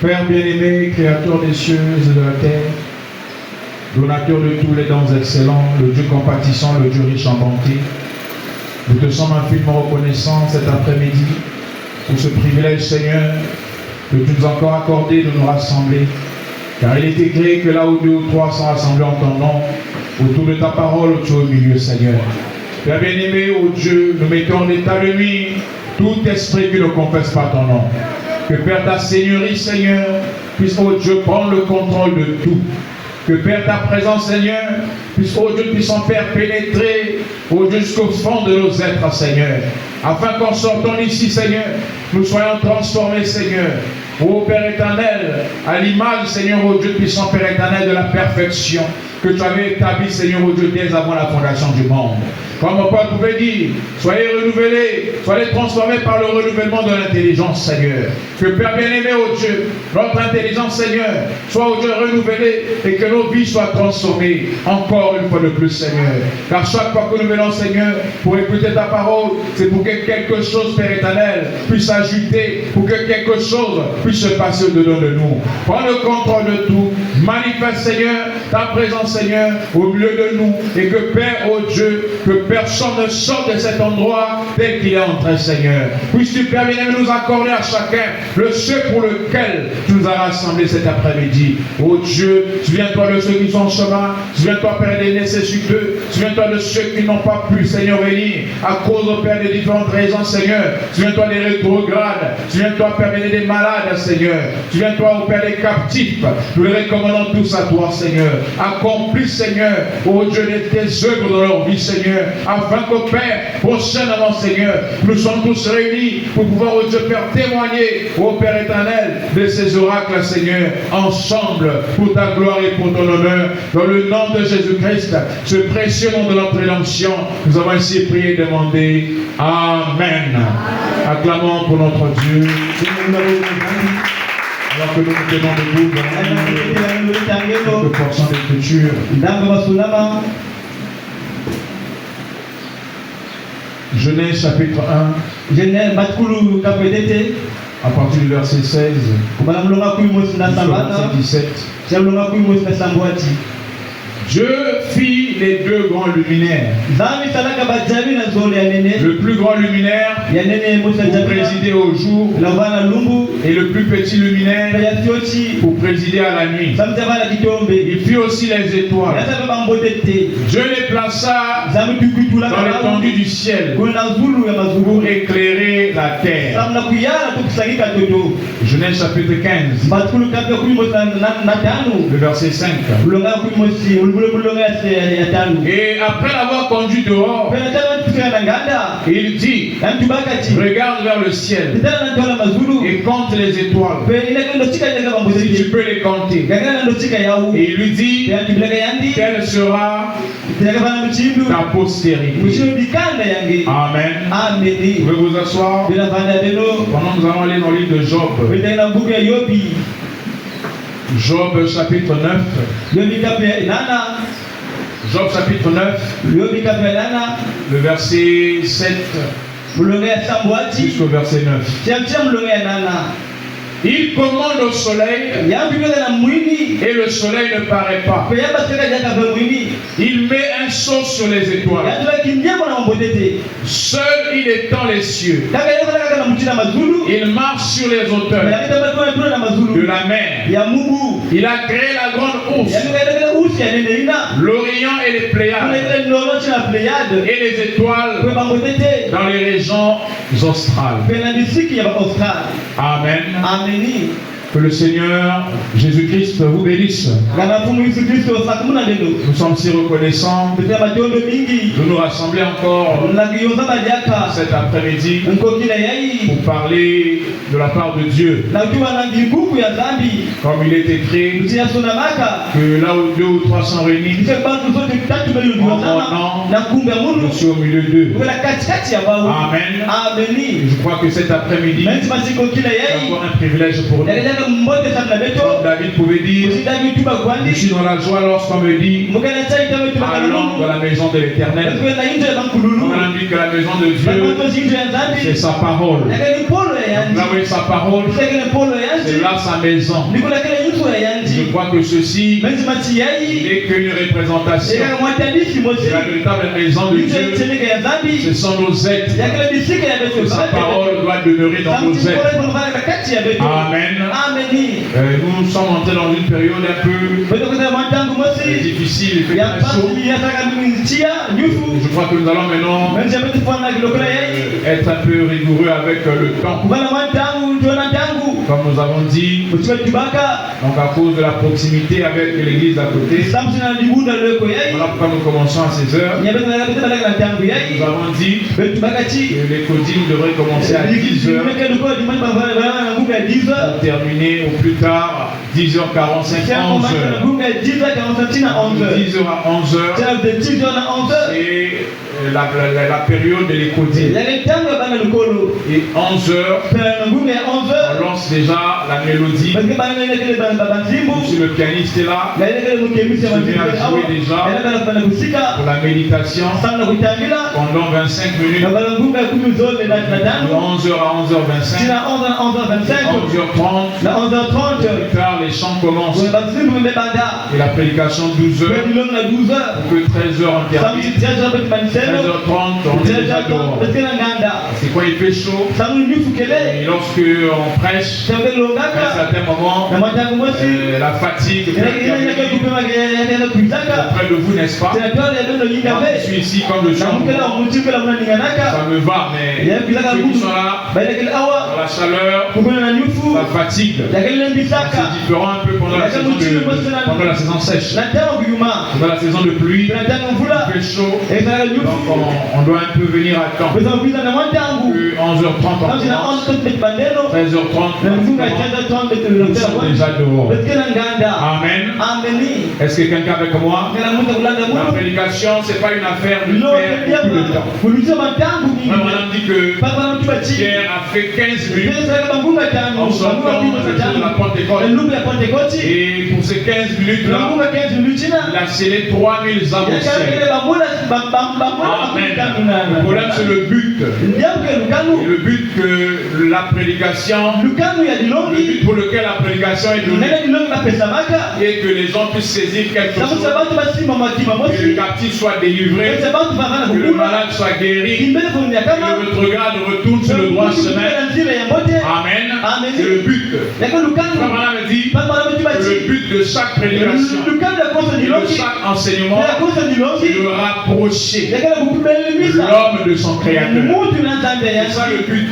Père bien-aimé, créateur des cieux et de la terre, donateur de tous les dons excellents, le Dieu compatissant, le Dieu riche en bonté, nous te sommes infiniment reconnaissants cet après-midi pour ce privilège, Seigneur, que tu nous as encore accordé de nous rassembler. Car il est écrit que là où 2 ou 3 sont rassemblés en ton nom, autour de ta parole, tu es au milieu, Seigneur. Père bien-aimé, ô Dieu, nous mettons en état de nuit tout esprit qui ne confesse pas ton nom. Que Père, ta Seigneurie, Seigneur, puisse, ô Dieu, prendre le contrôle de tout. Que Père, ta présence, Seigneur, puisse, ô Dieu, puisse en faire pénétrer, ô Dieu, jusqu'au fond de nos êtres, Seigneur. Afin qu'en sortant d'ici, Seigneur, nous soyons transformés, Seigneur. Ô Père éternel, à l'image, Seigneur, ô Dieu puissant, Père éternel, de la perfection que tu avais établie, Seigneur, ô Dieu, dès avant la fondation du monde. Comme Paul pouvait dire, soyez renouvelés, soyez transformés par le renouvellement de l'intelligence, Seigneur. Que Père bien-aimé, ô Dieu, notre intelligence, Seigneur, soit, ô Dieu, renouvelée et que nos vies soient transformées encore une fois de plus, Seigneur. Car chaque fois que nous venons, Seigneur, pour écouter ta parole, c'est pour que quelque chose, Père éternel, puisse ajouter, pour que quelque chose puisse se passer au-dedans de nous. Prends le contrôle de tout, manifeste, Seigneur, ta présence, Seigneur, au milieu de nous, et que Père, ô Dieu, que personne ne sorte de cet endroit tel qu'il est entré, Seigneur. Puisses-tu, Père bien-aimé, nous accorder à chacun le ce pour lequel tu nous as rassemblés cet après-midi. Ô Dieu, souviens-toi de ceux qui sont en chemin, souviens-toi, Père, des nécessiteux, souviens-toi de ceux qui n'ont pas pu, Seigneur, venir à cause, au Père, des différentes raisons, Seigneur. Souviens-toi des rétrogrades, souviens-toi, Père, des malades, Seigneur. Souviens-toi, au Père, des captifs. Nous les recommandons tous à toi, Seigneur. Accomplis, Seigneur, ô Dieu, tes œuvres dans leur vie, Seigneur, afin qu'au Père, prochainement, Seigneur, nous sommes tous réunis pour pouvoir, ô Dieu, faire témoigner, ô Père éternel, de ces oracles, Seigneur, ensemble, pour ta gloire et pour ton honneur, dans le nom de Jésus-Christ, ce précieux nom de notre rédemption, nous avons ainsi prié et demandé. Amen. Acclamons pour notre Dieu. Alors que nous nous tenons debout dans quelques portions d'écriture. Genèse chapitre 1. Genèse à partir du verset 16 jusqu'au verset 17. Dieu fit les 2 grands luminaires. Le plus grand luminaire pour présider au jour et le plus petit luminaire pour présider à la nuit. Il fit aussi les étoiles. Dieu les plaça dans l'étendue du ciel pour éclairer la terre. Genèse chapitre 15, le verset 5. Et après l'avoir conduit dehors, il dit, regarde vers le ciel et compte les étoiles, si tu peux les compter. Et il lui dit, quelle sera ta postérité. Amen. Vous pouvez vous asseoir. Pendant que nous allons aller dans le livre de Job. Job chapitre 9. Job chapitre 9, le verset 7 jusqu'au verset 9. Il commande au soleil et le soleil ne paraît pas. Il met un sceau sur les étoiles. Seul il étend les cieux. Il marche sur les hauteurs de la mer. Il a créé la grande ours, l'Orient et les Pléiades, et les étoiles dans les régions australes. Amen. Que le Seigneur Jésus-Christ vous bénisse. Nous sommes si reconnaissants de nous rassembler encore cet après-midi pour parler de la part de Dieu. Comme il est écrit que là où 2 ou 3 sont réunis en mon nom, je suis au milieu d'eux. Amen. Je crois que cet après-midi, c'est encore un privilège pour nous Comme David pouvait dire, je suis dans la joie lorsqu'on me dit, allons dans la maison de l'Éternel. On a dit que la maison de Dieu, c'est sa parole. Donc là où est sa parole, c'est là sa maison. Je crois que ceci n'est qu'une représentation. C'est la véritable maison de Dieu. Ce sont nos êtres. Sa parole doit demeurer dans nos êtres. Amen. Nous sommes entrés dans une période un peu difficile. Il fait très chaud. Je crois que nous allons maintenant être un peu rigoureux avec le temps. Comme nous avons dit, donc à cause de la proximité avec l'église d'à côté, voilà pourquoi nous commençons à 16 heures. Nous avons dit que les codines devraient commencer à 10 heures pour terminer au plus tard 10h45, 11h. 10h à 11h, c'est la période de l'écodine. Et 11h, on lance déjà la mélodie. Monsieur le pianiste est là. Je viens à jouer déjà pour la méditation pendant 25 minutes. De 11h à 11h25. 11h30. Plus tard, les chants commencent. Et la prédication 12h. Pour que 13h on termine. 13h30, on est déjà dehors. C'est quand il fait chaud. Et lorsque on prêche, à un certain moment, la fatigue auprès de vous, n'est-ce pas? Je suis ici comme le chant. Ça me va, mais ceux qui sont là, dans la chaleur, la fatigue, c'est différent un peu pendant la saison sèche. Pendant la saison de pluie, il fait chaud, donc on doit un peu venir à temps. 11h30, 13h30, nous sommes déjà dehors. Amen. Est-ce que quelqu'un avec moi? La prédication, ce n'est pas une affaire de faire beaucoup de temps. Même on a dit que Pierre a fait 15 minutes en sortant de la Pentecôte. Et pour ces 15 minutes-là, il a scellé 3000 âmes au ciel. Amen. Le problème, c'est le but. Et le but que la prédication, le but pour lequel la prédication est donnée, et que les gens puissent saisir quelque chose, que le captif soit délivré, que le malade soit guéri, que votre regard retourne sur le droit chemin. Amen. C'est le but. Comme on a dit, le but de chaque prédication, de chaque enseignement, c'est de rapprocher l'homme de son créateur. C'est ça le but.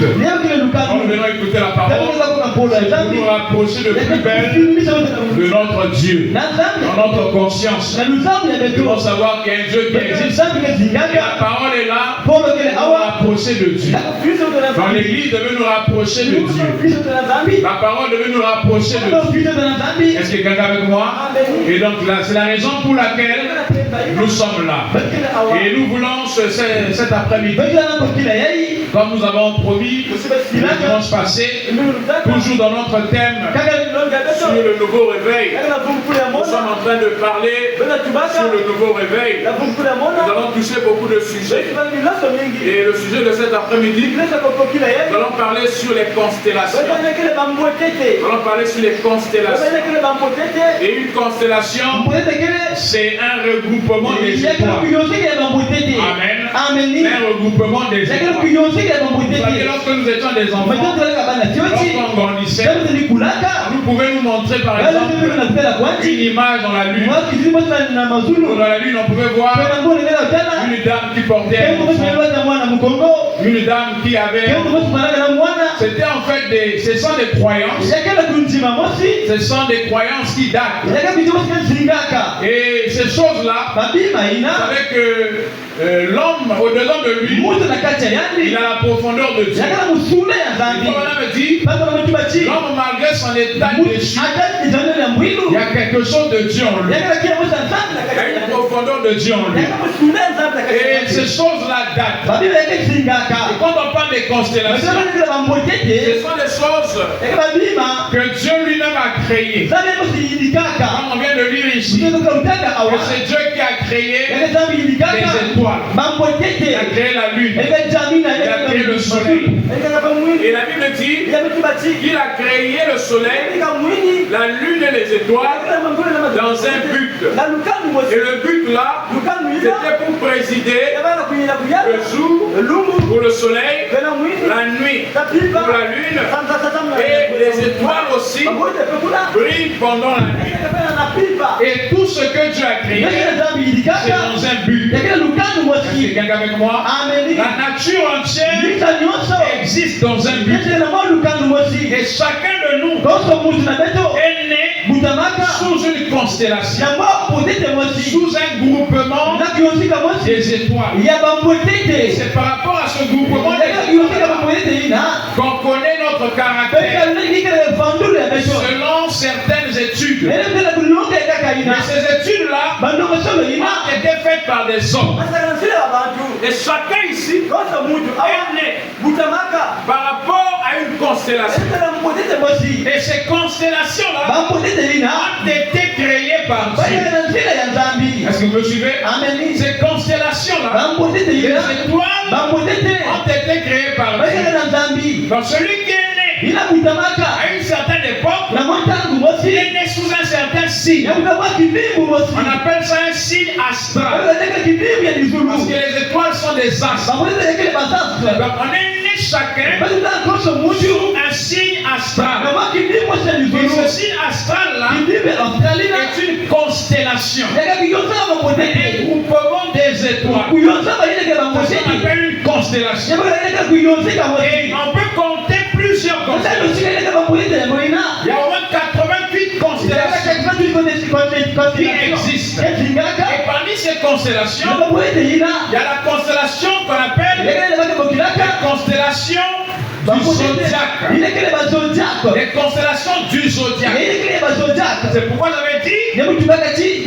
Quand nous venons écouter la parole, c'est pour nous rapprocher de plus belle de notre Dieu. Dans notre conscience, nous devons savoir qu'il y a un Dieu qui existe. Et la parole est là pour nous rapprocher de Dieu. Dans l'église, devait nous rapprocher de Dieu. La parole devait nous rapprocher de Dieu. Est-ce que quelqu'un avec moi? Et donc là, c'est la raison pour laquelle nous sommes là. Et nous voulons cet après-midi, comme nous avons promis le dimanche passé, toujours dans notre thème sur le nouveau réveil. Nous sommes en train de parler sur le nouveau réveil. Nous allons toucher beaucoup de sujets. Et le sujet de cet après-midi, nous allons parler sur les constellations. Nous allons parler sur les constellations. Et une constellation, c'est un regroupement des étoiles. Amen. Un regroupement des étoiles. Vous savez, lorsque nous étions des enfants, lorsqu'on grandissait, nous pouvions nous montrer par exemple une image dans la lune. Dans la lune, on pouvait voir une dame qui portait un enfant, une dame qui avait... C'était en fait ce sont des croyances. Ce sont des croyances qui datent. Et ces choses-là, vous savez que l'homme, au-dedans de lui, il a la profondeur de Dieu. Comme on avait dit, l'homme, malgré son état déchu, il y a quelque chose de Dieu en lui. Il y a une profondeur de Dieu en lui. Et ces choses-là datent. Et quand on parle des constellations, ce sont des choses que Dieu lui-même créé. Comme on vient de lire ici, que c'est Dieu qui a créé les étoiles. Il a créé la lune. Il a créé le soleil. Et la Bible dit qu'il a créé le soleil, la lune et les étoiles dans un but. Et le but là, c'était pour présider le jour pour le soleil, la nuit pour la lune, et les étoiles aussi brillent pendant la nuit. Et tout ce que Dieu a créé, c'est dans un but. C'est quelqu'un avec moi? La nature entière existe dans un but. Et chacun de nous est né sous une constellation, sous un groupement des étoiles. Et c'est par rapport à ce groupement qu'on connaît notre caractère selon certaines études. Mais ces études-là ont été faites par des hommes. Et chacun ici est né par rapport à une constellation. Et ces constellations-là ont été créées par Dieu. Est-ce que vous me suivez? Ces constellations-là, les étoiles ont été créées par Dieu. Donc celui qui est né à une certaine époque, il est né sous un certain signe. On appelle ça un signe astral. Parce que les étoiles sont des astres. Donc on est né chacun sous un signe astral. Et ce signe astral-là est une constellation. Un groupement des étoiles. On appelle une constellation. Et on peut compter plusieurs constellations. Il y a au moins 88 constellations qui existent. Et parmi ces constellations, il y a la constellation qu'on appelle la constellation du zodiaque. Les constellations du zodiaque. C'est pourquoi j'avais dit que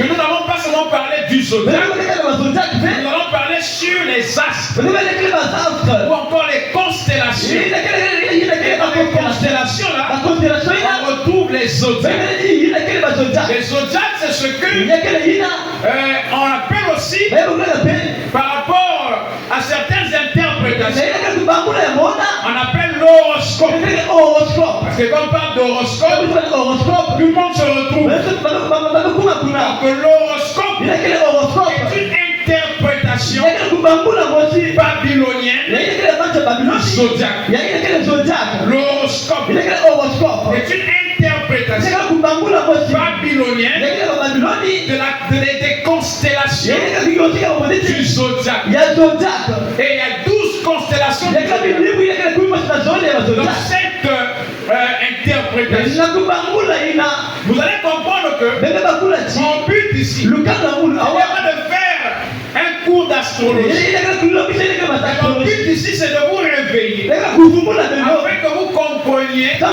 nous n'allons pas seulement parler du zodiaque, nous allons parler sur les astres ou encore les constellations. Et dans les constellations-là, on retrouve les zodiaques. Les zodiaques, c'est ce que on appelle aussi par rapport à certaines interprétations. On appelle l'horoscope. Parce que quand on parle d'horoscope, tout le monde se retrouve. Alors que l'horoscope est une interprétation babylonienne du zodiaque. L'horoscope est une interprétation babylonienne des constellations du zodiaque. Et il y a 12 constellations dans cette interprétation. Vous allez comprendre que mon but ici n'est pas de faire un cours d'astrologie. Mon but ici, c'est de vous réveiller afin que vous compreniez que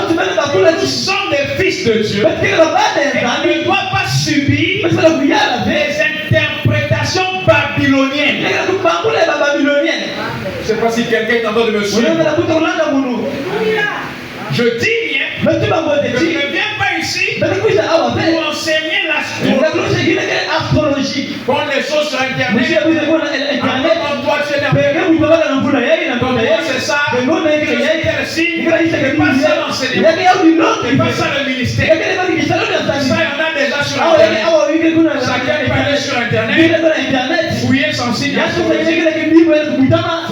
nous sommes des fils de Dieu et qu'on ne doit pas subir les interprétations babyloniennes. Je ne sais pas si quelqu'un est en train de me suivre. Je dis bien que je ne viens pas ici pour enseigner l'astrologie. Prendre les choses sur Internet. C'est ça. C'est pas ça l'enseignement. C'est pas ça le ministère. Ça, il y en a déjà sur Internet. Chacun peut aller sur Internet. Fouiller son signe astrologique.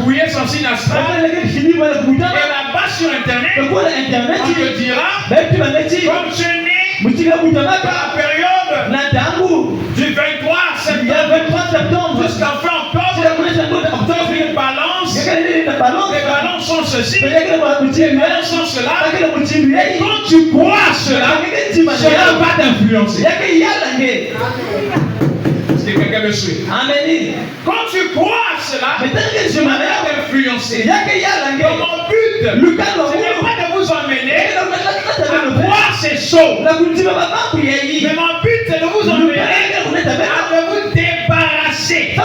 Fouiller son signe astral. Et là-bas sur Internet, on te dira, comme tu es né dans la période du 23 septembre jusqu'à fin octobre, une balance, les balances sont ceci, les balances sont cela, et quand tu crois cela va t'influencer. Est-ce que quelqu'un me suit? Amen. Quand tu crois à cela, tu vas t'influencer. Mon but, ce n'est pas de vous emmener à croire ces choses. Mais mon but, c'est de vous emmener à vous débarrasser de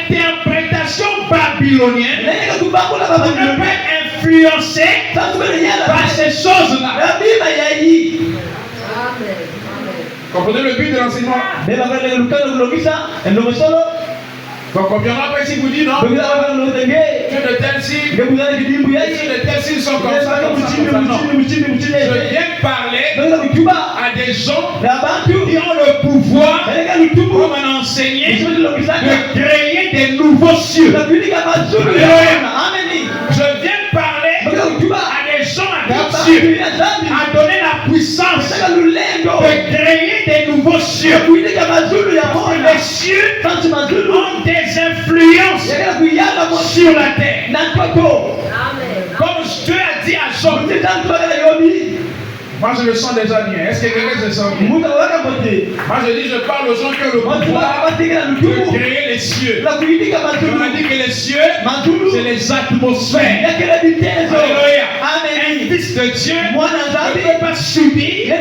l'interprétation babylonienne. On ne peut influencer par ces choses-là. Comprenez le but de l'enseignement? Donc combien après si vous dites non, que de tels signes, de tels signes sont comme ça, comme ça, comme ça. Non. Je viens parler à des gens qui ont le pouvoir, comme un enseigné, de créer des nouveaux cieux. Je viens parler à des gens à Dieu, à donner la puissance de créer des nouveaux cieux. Les cieux ont des influences sur la terre. Comme Dieu a dit à Job. Moi je me sens déjà bien. Est-ce que quelqu'un se sent bien? Moi je dis, je parle aux gens qui ont le pouvoir de créer les cieux. On a dit que les cieux, c'est les atmosphères. Alléluia. Un fils de Dieu ne peut pas subir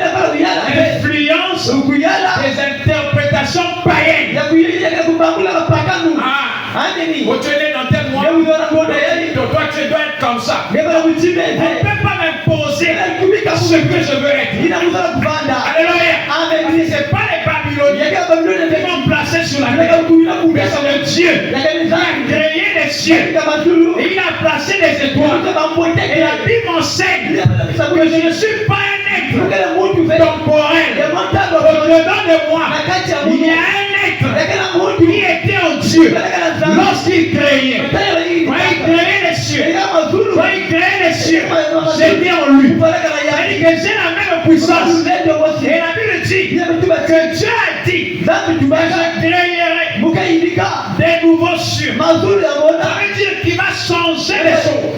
l'influence des interprétations païennes. Vous tenez dans tel mois, toi tu dois être comme ça. On ne peut pas m'imposer ce que je veux être. Alléluia. Ce n'est pas les Babyloniens qui vont placer sur la terre. Mais c'est le Dieu qui a créé les cieux. Et il a placé les étoiles. Et la Bible m'enseigne que je ne suis pas un être temporel. Au-dedans de moi, il y a un être qui était en Dieu lorsqu'il créait. Quand il créait les cieux, j'étais en lui. C'est-à-dire que j'ai la même puissance. Et la Bible dit que Dieu a dit que je créerai des nouveaux cieux. Ça veut dire qu'il va changer les choses.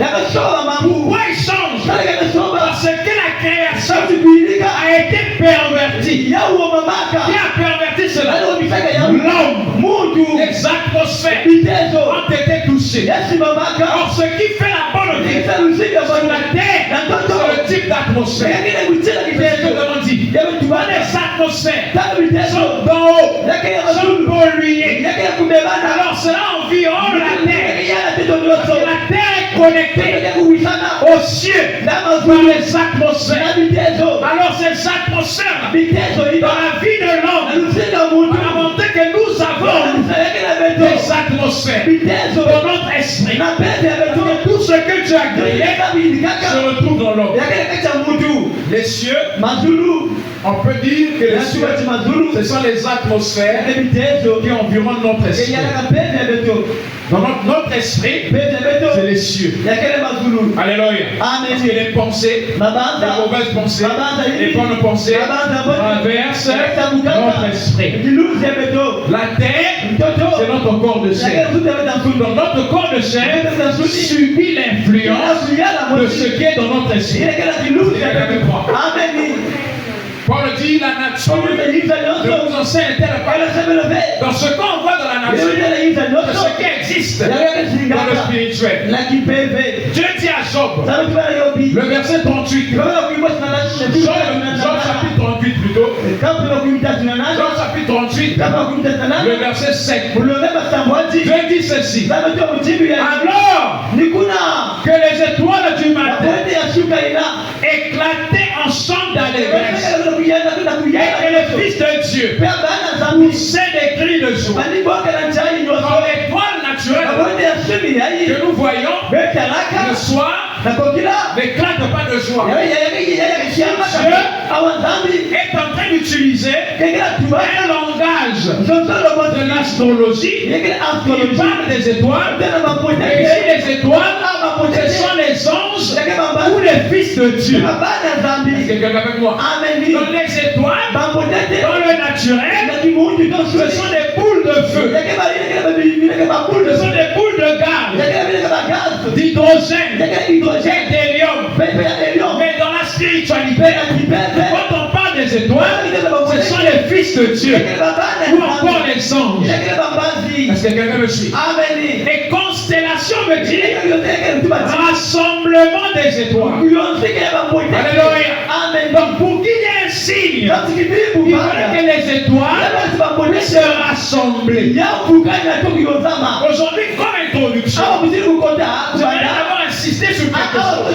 Pourquoi il change? Parce que la création a été pervertie. Qui a perverti cela? L'homme, les atmosphères ont été touchées. Or, ce qui fait la bonne vie sur la terre, c'est le type d'atmosphère. C'est ce que nous avons dit. Les atmosphères sont d'en haut, sont polluées. Alors, cela environne la terre. La terre est connectée aux cieux par les atmosphères. Alors, ces atmosphères, dans la vie de l'homme, on a montré que nous avons des atmosphères dans notre esprit. Et tout ce que tu as créé se retrouve dans l'homme. Les cieux, on peut dire que les cieux, ce sont les atmosphères qui environnent notre esprit. Dans notre esprit, c'est les cieux. Alléluia. Parce que les pensées, les mauvaises pensées, les bonnes pensées traversent notre esprit. La terre, c'est notre corps de chair. Dans notre corps de chair, subit l'influence de ce qui est dans notre esprit. Paul dit la nature ne vous enseigne pas. Dans ce qu'on voit dans la nature, c'est ce qui existe dans le spirituel. Dieu dit à Job, le verset 38, Job chapitre 38 plutôt, Job chapitre 38, le verset 7, Dieu dit ceci, alors que les étoiles du matin éclataient en chant d'allégresse, et que le Fils de Dieu poussait des cris de joie. Dans l'étoile naturelle que nous voyons le soir n'éclate pas de joie. Dieu est en train d'utiliser un langage de l'astrologie qui parle des étoiles. Et ici les étoiles, ce sont les anges ou les fils de Dieu. Est-ce que quelqu'un avec moi? Dans les étoiles, dans le naturel, ce sont des boules de feu. Ce sont des boules de gaz, d'hydrogène, d'hélium. Mais dans la spiritualité, quand on parle des étoiles, ce sont les fils de Dieu ou encore les anges. Est-ce que quelqu'un me suit? Les constellations veut dire rassemblement des étoiles. Alléluia. Donc pour qu'il y ait un signe, il fallait que les étoiles se rassemblent. Aujourd'hui, comme introduction, je vais d'abord insister sur quelque chose.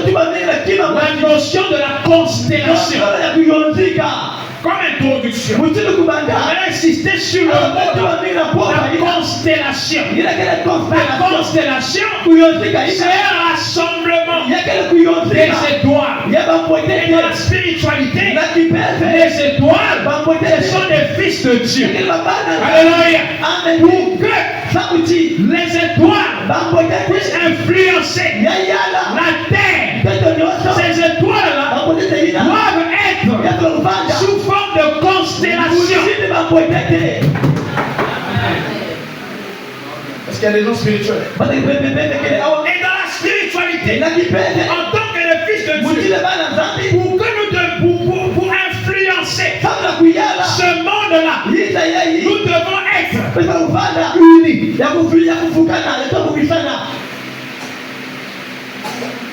La notion de la constellation. comme introduction, on va insister sur le mot la constellation. La constellation, c'est un rassemblement des étoiles. Et dans la spiritualité, les étoiles, ce sont des fils de Dieu. Alléluia. Pour que les étoiles puissent influencer la terre, ces étoiles-là doivent être sous forme de constellation. Parce qu'il y a des gens spirituels. Et dans la spiritualité, en tant que les fils de Dieu, pour influencer ce monde-là, nous devons être unis.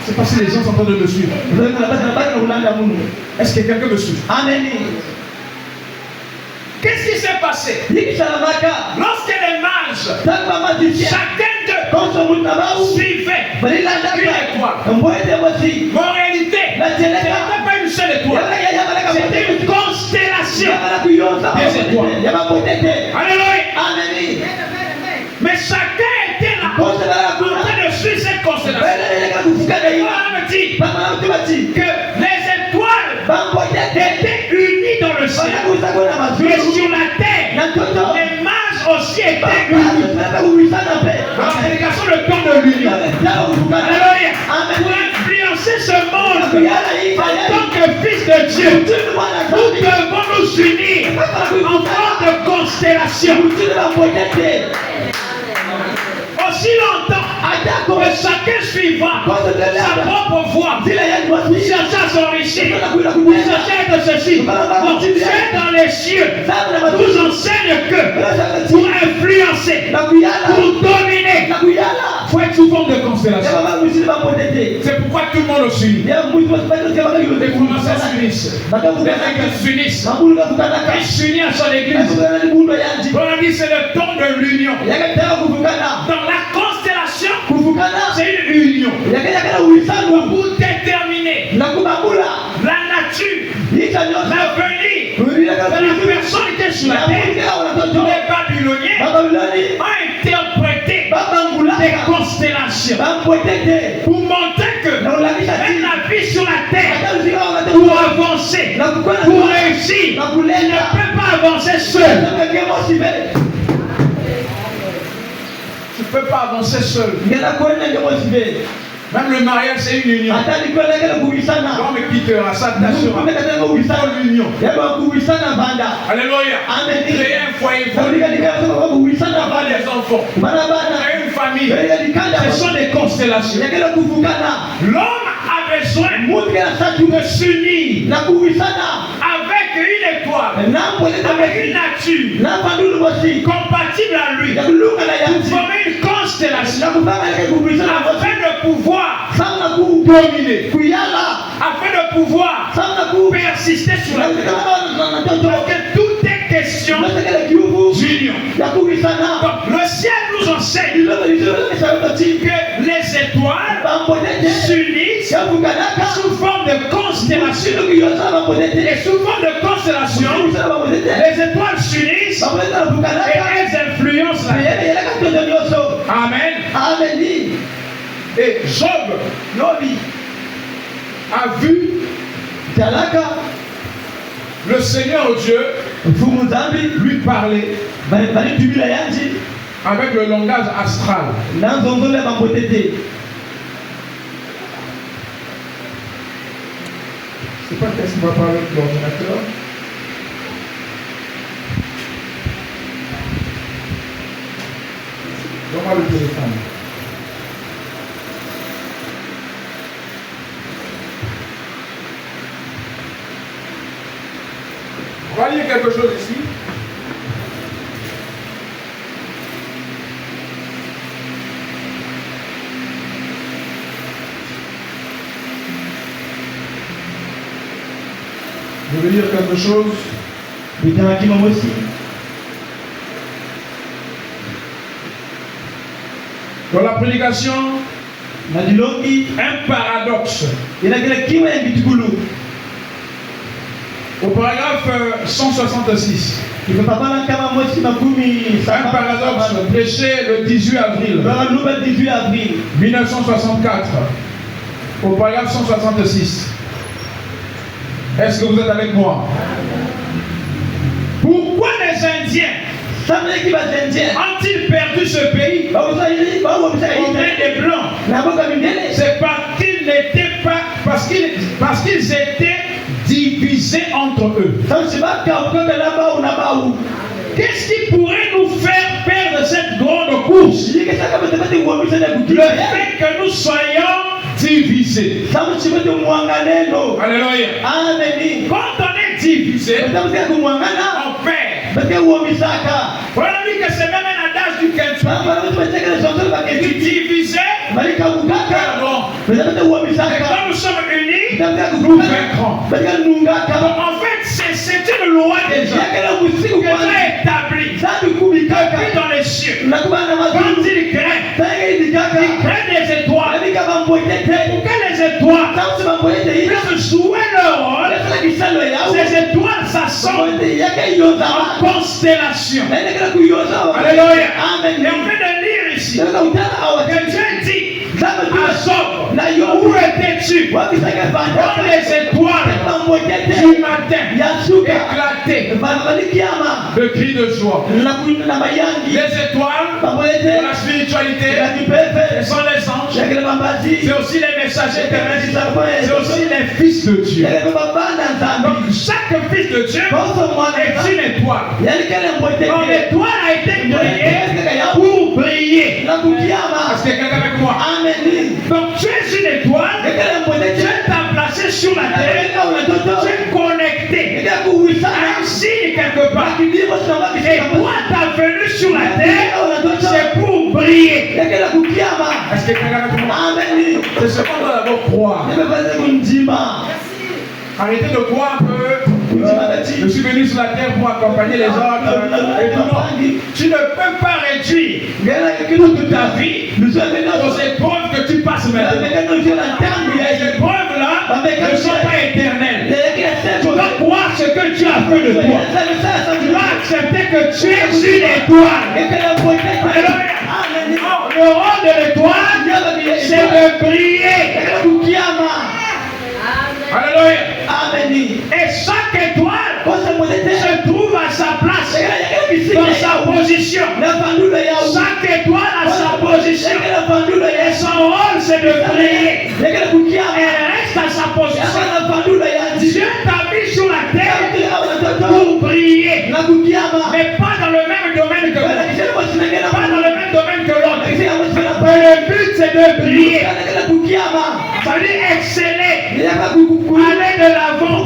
C'est parce que les gens sont en train de me suivre. Est-ce que quelqu'un me suit? Amen. Qu'est-ce qui s'est passé? Lorsque les mages, chacun d'eux suivait une étoile. En réalité, ce n'était pas une seule étoile. C'était une constellation des étoiles. Alléluia. Mais chacun était là en train de suivre cette constellation. On me dit que les étoiles étaient unies dans le ciel. Mais sur la terre, les mages aussi étaient unis. Dans la prédication, le temps de l'union. Alléluia. Pour influencer ce monde en tant que fils de Dieu, nous devons nous unir en forme de constellation. Aussi longtemps que chacun suivra sa propre voie, chercher à s'enrichir, chercher à être ceci. Non, Dieu dans les cieux nous enseigne que pour influencer, pour dominer, il faut être sous forme de constellation. C'est pourquoi tout le monde s'unit. Les commençants s'unissent. Les églises s'unissent. Ils s'unissent à son église. On dit c'est le temps de l'union. Dans la constellation, c'est une union. Pour déterminer la nature, l'avenir de la personne qui est sur la terre. Les Babyloniens ont interprété des constellations pour montrer que même la vie sur la terre, pour avancer, pour réussir, ne peut pas avancer seul. Tu ne peux pas avancer seul. Même le mariage, c'est une union. L'homme quittera, s'attachera. Il faut l'union. Alléluia. Créer un foyer, il faut avoir des enfants. Créer une famille. Ce sont des constellations. L'homme a besoin de s'unir avec une étoile, avec une nature compatible à lui, pour former une constellation, afin de pouvoir dominer, afin de pouvoir persister sur la terre. Parce que tout est question d'union. Donc le ciel nous enseigne que les étoiles s'unissent sous forme de constellation. Et sous forme de constellation, les étoiles s'unissent et elles influencent la terre. Amen. Et Job a vu le Seigneur Dieu lui parler avec le langage astral. C'est pas qu'est-ce qu'on va parler de l'ordinateur. Donne-moi le téléphone. On va lire quelque chose ici. Je vais lire quelque chose. Dans la prédication, un paradoxe. Au paragraphe 166. Un paradoxe prêché le 18 avril 1964. Au paragraphe 166. Est-ce que vous êtes avec moi? Pourquoi les Indiens ont-ils perdu ce pays au main des Blancs? C'est parce qu'ils étaient divisés entre eux. Qu'est-ce qui pourrait nous faire perdre cette grande course? Le fait que nous soyons divisés. Alléluia. Quand on est divisé, on perd. Voilà que c'est même un adage du Kentucky. Tu divisais, pardon. Mais quand nous sommes unis, nous vaincrons. Donc en fait, c'est une loi déjà que Dieu a établie depuis dans les cieux. Quand il crée des étoiles. Pour que les étoiles puissent jouer leur rôle, ces étoiles s'assemblent en constellation. Alléluia. Et on vient de lire ici que Dieu dit à Job, où étais-tu quand les étoiles du matin éclataient de cris de joie? Les étoiles de la spiritualité, ce sont les anges, c'est aussi les messagers terrestres, c'est aussi les fils de Dieu. Donc chaque fils de Dieu est une étoile. Donc l'étoile a été créée pour briller. Est-ce que quelqu'un avec moi? Donc tu es une étoile, Dieu t'a placé sur la terre, tu es connecté à un signe quelque part. Et toi ta venue sur la terre, c'est pour briller. Est-ce que quelqu'un avec moi? C'est ce qu'on doit d'abord croire. Arrêtez de croire que je suis venu sur la terre pour accompagner les autres. Tu ne peux pas réduire toute ta vie aux épreuves que tu passes maintenant. Les épreuves-là ne sont pas éternelles. Tu dois croire ce que Dieu a fait de toi. Tu dois accepter que tu es une étoile. Le rôle de l'étoile, c'est de briller. Alléluia. Et chaque étoile se trouve à sa place, dans sa position. Chaque étoile a sa position. Et son rôle, c'est de briller. Elle reste à sa position. Dieu t'a mis sur la terre pour briller. Mais pas dans le même domaine que l'autre. Pas dans le même domaine que l'autre. Mais le but, c'est de briller. Ça veut dire exceller. Aller de l'avant.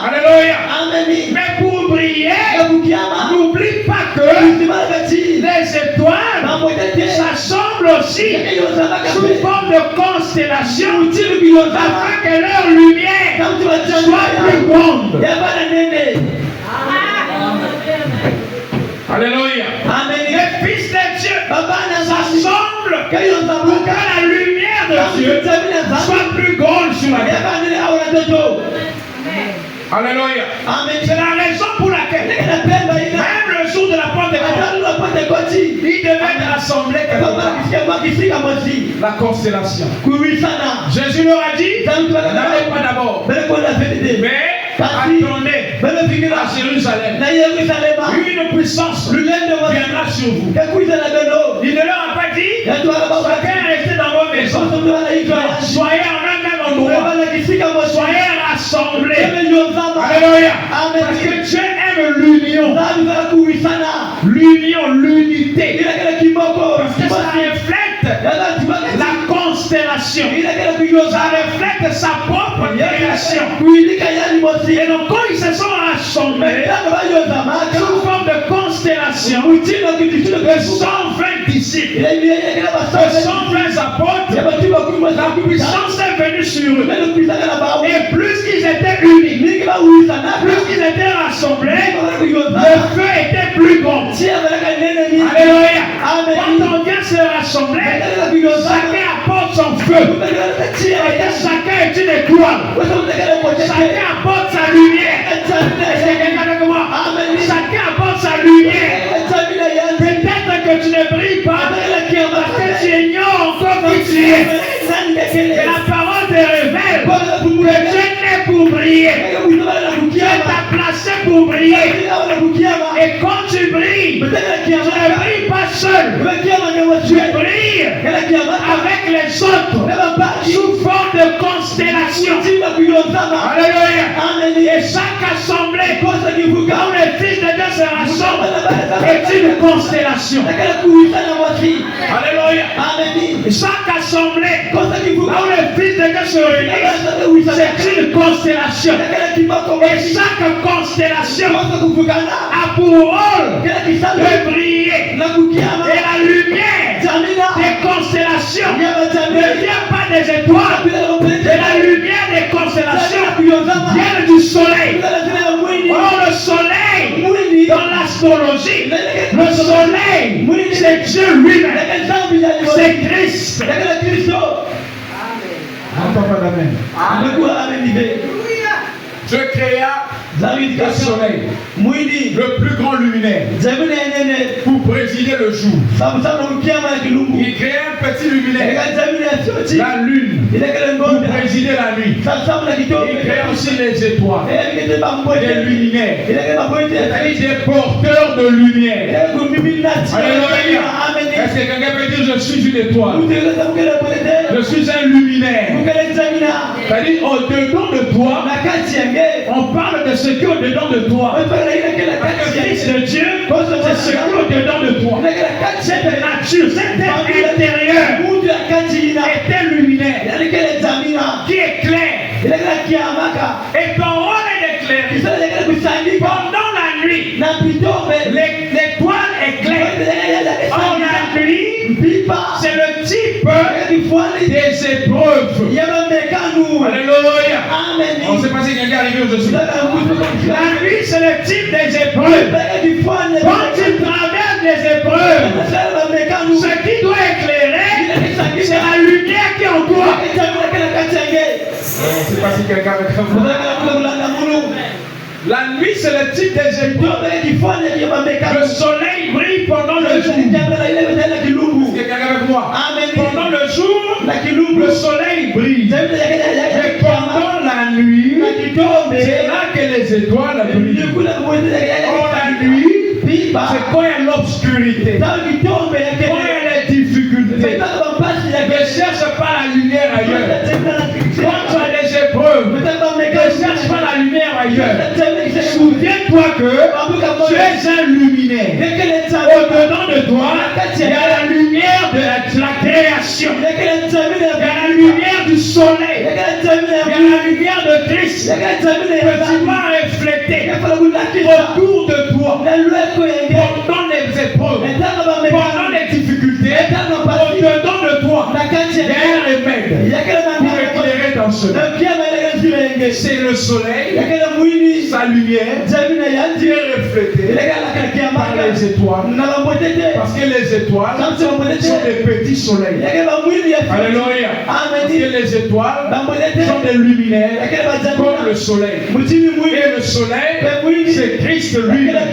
Alléluia. Mais pour briller, n'oublie pas que les étoiles s'assemblent aussi sous forme de constellation afin que leur lumière soit plus grande. Alléluia. Les fils de Dieu s'assemblent pour que la lumière de Dieu soit plus grande sur la terre. Alléluia. C'est la raison pour laquelle même le jour de la Pentecôte, il devait être rassemblé la constellation. Jésus leur a dit, n'allez pas d'abord, mais attendez à Jérusalem. Une puissance viendra sur vous. Il ne leur a pas dit, chacun restez dans vos maisons. Soyez en un même endroit. Soyez rassemblés. Alléluia. Parce que Dieu aime l'union. L'union, l'unité. Parce que ça reflète la constellation. Ça reflète sa propre création. Et donc quand ils se sont rassemblés sous forme de constellation de 120 disciples, de 120 apôtres, la puissance est venue sur eux. Et plus qu'ils étaient unis, plus qu'ils étaient rassemblés, le feu était plus grand. Alléluia. Quand on vient se rassembler, chacun apporte son feu. Et chacun est une étoile. Chacun apporte sa lumière. pour briller. Et quand tu brilles, tu ne brilles pas seul. Tu brilles avec les autres sous forme de constellation. Alléluia. Et chaque assemblée où les fils de Dieu se rassemblent est une constellation. Alléluia. Et chaque assemblée où les fils de Dieu se réunissent, c'est une constellation. Et chaque constellation a pour rôle de briller. Et la lumière des constellations ne vient pas des étoiles. Et la lumière des constellations vient du soleil. Or le soleil, dans l'astrologie, le soleil, c'est Dieu lui-même. C'est Christ. Dieu créa le soleil, le plus grand luminaire, pour présider le jour. Il créa un petit luminaire, la lune, pour présider la nuit. Il créa aussi les étoiles, les luminaires, c'est-à-dire des porteurs de lumière. Alléluia. Est-ce que quelqu'un peut dire je suis une étoile? Je suis un luminaire. C'est-à-dire au-dedans de toi, on parle de ce qui est au-dedans de toi. Parce que Fils de Dieu, c'est ce qui est au-dedans de toi. Cette nature, cet être intérieur était luminaire, qui éclaire. Et ton rôle est d'éclairer. Pendant la nuit, l'étoile éclaire. En la nuit, c'est le type des épreuves. Alléluia. On ne sait pas si quelqu'un est arrivé aujourd'hui. La nuit, c'est le type des épreuves. Quand tu traverses les épreuves, ce qui doit éclairer, c'est la lumière qui est en toi. On ne sait pas si quelqu'un est comme moi. La nuit, c'est le type des épreuves. Le soleil brille pendant le jour. Quelqu'un avec moi? Pendant le jour, le soleil brille. Mais pendant la nuit, c'est là que les étoiles brillent. Or la nuit, c'est quand il y a l'obscurité, quand il y a les difficultés. Ne cherche pas la lumière ailleurs. Quand tu as des épreuves, ne cherche pas la lumière ailleurs. Souviens-toi que tu es un luminaire. Au-dedans de toi, il y a la lumière de la création. Il y a la lumière du soleil. Il y a la lumière de Christ que tu vas refléter autour de toi. Pendant les épreuves, pendant les difficultés, au-dedans de toi, il y a un remède pour éclairer ton chemin. C'est le soleil, sa lumière qui est reflétée par les étoiles. Parce que les étoiles sont des petits soleils. Alléluia. Parce que les étoiles sont des luminaires comme le soleil. Et le soleil, c'est Christ lui-même.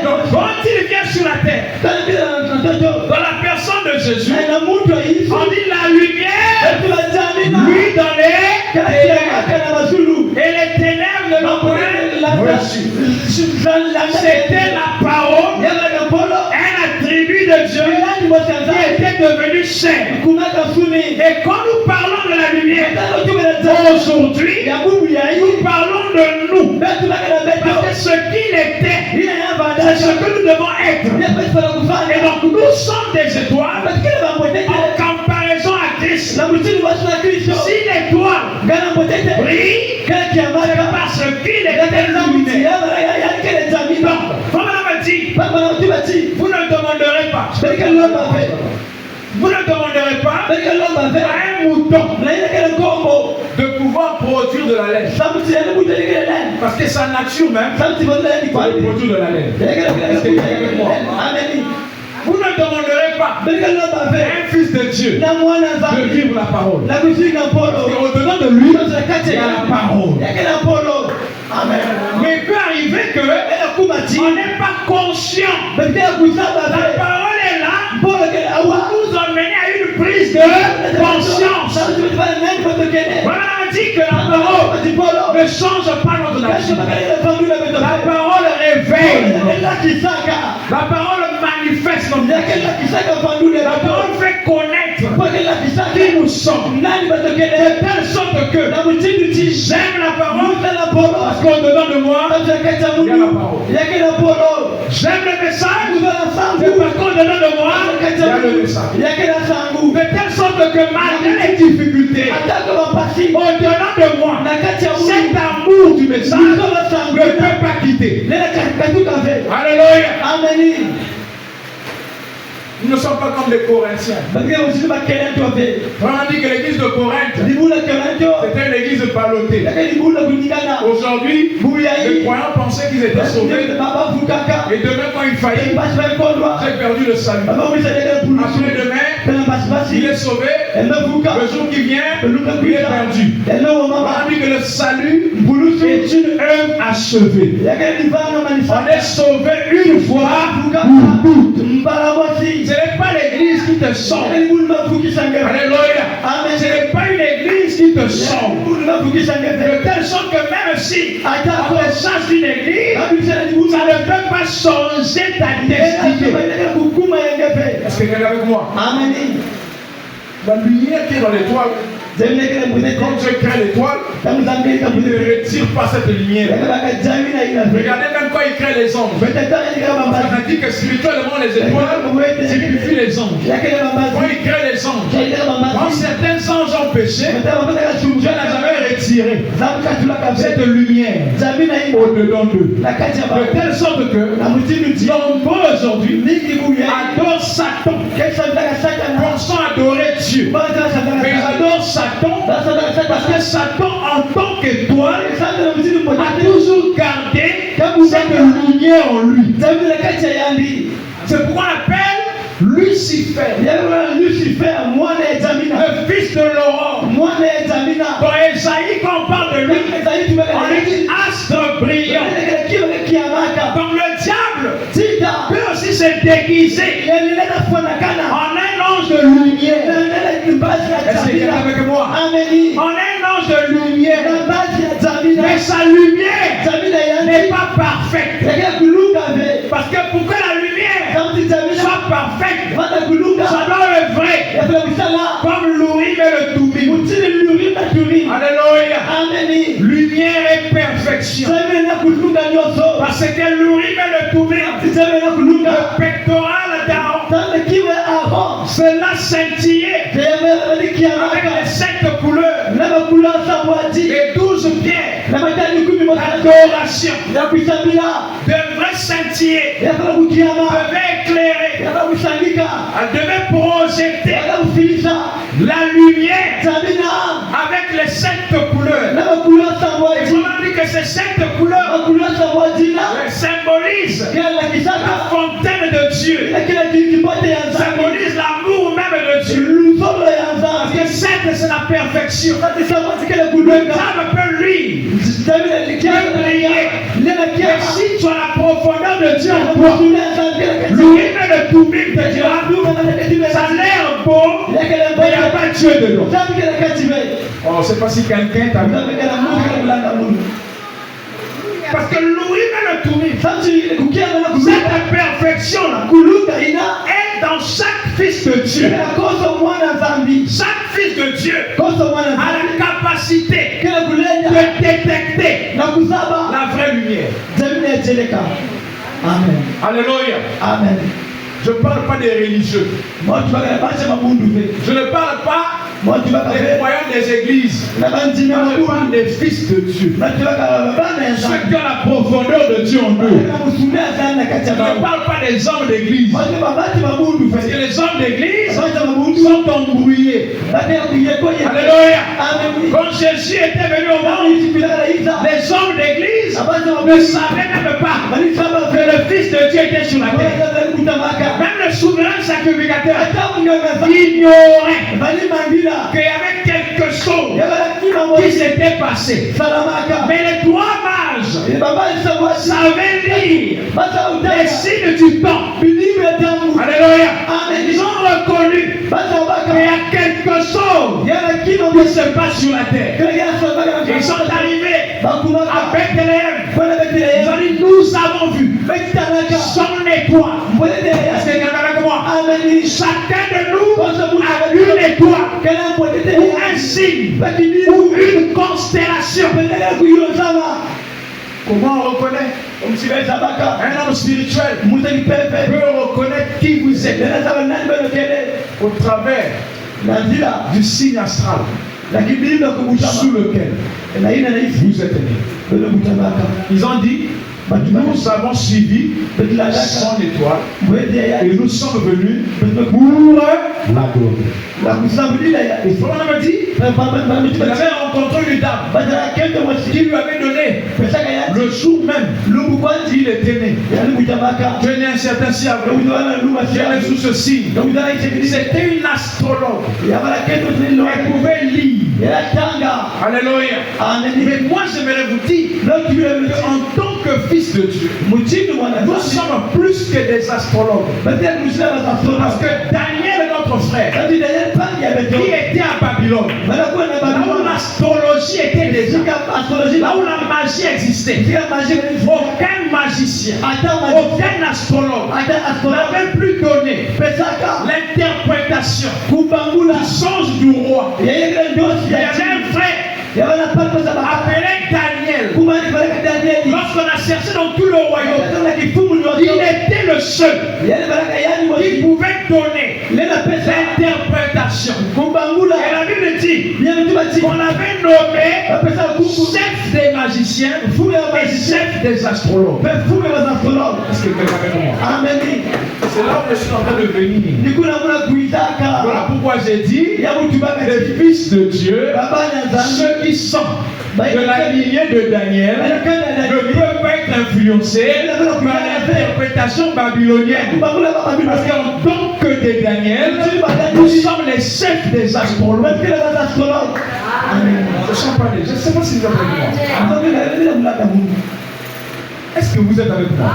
Donc quand il vient sur la terre, dans la personne de Jésus, on dit la lumière, lui dans les ténèbres. Et les ténèbres ne l'ont pas reçu. C'était la parole, un attribut de Dieu qui était devenu saint. Et quand nous parlons de la lumière, aujourd'hui, nous parlons de nous. Parce que ce qu'il était, c'est ce que nous devons être. Et donc nous sommes des étoiles en comparaison à Christ. Si l'étoile brille, c'est parce qu'il était lumineux. Donc, comme on m'a dit, vous ne demanderez pas. Vous ne demanderez pas à un mouton de pouvoir produire de la laine. Parce que sa nature même, c'est de produire de la laine. Vous ne demanderez pas à un fils de Dieu de vivre la parole. Parce qu'au-dedans de lui, il y a la parole. Amen. Mais il peut arriver que on n'est pas conscient. La parole est là pour nous emmener à une prise de conscience. Voilà, on dit que la parole ne change pas notre nature. La parole La parole manifeste nos vies. La parole fait connaître qui nous sommes. De telle sorte que j'aime la parole parce qu'au-dedans de moi, il y a la parole. J'aime le message parce qu'au-dedans de moi, il y a le message. De telle sorte que malgré les difficultés, au-delà de moi, cet amour du message ne peut pas quitter. Alléluia. Amen. Nous ne sommes pas comme les Corinthiens. On dit que l'église de Corinthe c'était une église ballottée. Aujourd'hui, les croyants pensaient qu'ils étaient sauvés. Et demain, quand il faillit, j'ai perdu le salut. Après demain, il est sauvé. Le jour qui vient, il est perdu. On dit que le salut est une œuvre achevée. On est sauvé une fois pour toutes. Ce n'est pas l'église qui te sauve. Alléluia. Ce n'est pas une église qui te sauve. De telle sorte que même si on te change d'une église, ça ne peut pas changer ta destinée. Est-ce que quelqu'un est avec moi? Amen. La lumière qui est dans l'étoile, quand Dieu crée l'étoile, il ne retire pas cette lumière. Regardez même quand il crée les anges. On dit que spirituellement les étoiles typifient les anges. Quand il crée les anges, quand certains anges ont péché, Dieu n'a jamais retiré cette lumière au-dedans d'eux. De telle sorte que nombreux aujourd'hui adorent Satan, pensant adorer Dieu. Mais ils adorent Satan parce que Satan, en tant qu'étoile, a toujours gardé cette lumière en lui. C'est pourquoi on appelle Lucifer, le fils de l'aurore. Dans Esaïe, quand on parle de lui, on dit astre brillant. Donc le diable peut aussi se déguiser en un ange de lumière. Est-ce que quelqu'un est avec moi? En un ange de lumière. Mais sa lumière n'est pas parfaite. Parce que pour que la lumière soit parfaite, ça doit œuvrer comme l'urim et le thummim. Alléluia. Lumière et perfection. Parce que l'urim et le thummim, le pectoral d'Aaron, cela scintillait avec les 7 couleurs, les 12 pierres d'adoration devrait scintiller, devait éclairer, elle devait projeter la lumière avec les 7 couleurs. Et on dit que ces 7 couleurs symbolisent la fontaine de Dieu, symbolisent l'amour même de Dieu. Parce que 7 c'est la perfection. Le diable peut lui briller. Et si tu as la profondeur de Dieu en toi, l'urim et le thummim te dira ça a l'air beau, mais il n'y a pas Dieu dedans. Oh, je ne sais pas si quelqu'un t'a vu. Parce que l'urim et le thummim, cette perfection est dans chaque fils de Dieu. Chaque fils de Dieu a la capacité de détecter la vraie lumière. Amen. Alléluia. Amen. Je ne parle pas des religieux. Je ne parle pas des croyants des églises. Je parle des fils de Dieu. Ceux qui ont la profondeur de Dieu en eux. Je ne parle pas des hommes d'église. Parce que les hommes d'église sont embrouillés. Alléluia. Quand Jésus était venu au monde, les hommes d'église ne savaient même pas que le Fils de Dieu était sur la terre. Même le souverain sacrificateur ignorait qu'il y avait quelque chose qui s'était passé. Mais les 3 mages savaient lire les signes du temps. Alléluia. Ils ont reconnu qu'il y a quelque chose qui se passe sur la terre. Ils sont arrivés à Bethléem. Ils ont dit, nous avons en vue son étoile. Est-ce que quelqu'un est avec moi? Chacun de nous a une étoile, ou un signe, ou une constellation. Comment on reconnaît? Un homme spirituel peut reconnaître qui vous êtes au travers du signe astral sous lequel vous êtes né. Ils ont dit, nous avons suivi son étoile et nous sommes venus pour l'adorer. Et Frère me dit, il avait rencontré une dame qui lui avait donné le jour même il était né. Tu es né un certain siècle, tu es né sous ce signe. C'était une astrologue. Elle pouvait lire. Alléluia. Mais moi j'aimerais vous dire qu'en tant que fils de Dieu, nous sommes plus que des astrologues. Parce que Daniel, notre frère, qui était à Babylone, là où l'astrologie était déjà, là où la magie existait, aucun magicien, aucun astrologue n'avait plus donné l'interprétation du songe du roi. Il y avait un frère appelé Daniel. Lorsqu'on a cherché dans tout le royaume, il était le seul qui pouvait donner l'interprétation. Et la Bible dit qu'on avait nommé chef des magiciens et chef des astrologues. Est-ce que quelqu'un est avec moi? Amen. C'est là où je suis en train de venir. Voilà pourquoi j'ai dit les fils de Dieu, ceux qui sont de la lignée de Daniel, ne peuvent pas être influencés par l'interprétation babylonienne. Parce qu'en tant que des Daniel, nous sommes les chefs des astrologues. Je ne sais pas si vous êtes avec moi. Est-ce que vous êtes avec moi?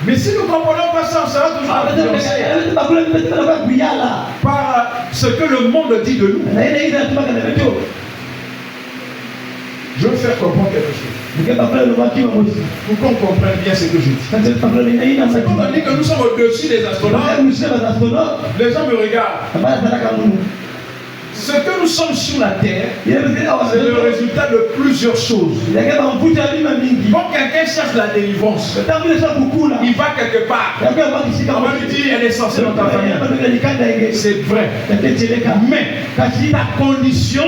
Mais si nous ne comprenons pas ça, on sera toujours influencé par ce que le monde dit de nous. Je veux faire comprendre quelque chose. Pour qu'on comprenne bien ce que je dis. C'est quand on dit que nous sommes au-dessus des astrologues, les gens me regardent. Ce que nous sommes sur la terre, c'est le résultat de plusieurs choses. Quand quelqu'un cherche la délivrance, il va quelque part. On va lui dire, elle est censée dans ta famille. C'est vrai. Mais ta condition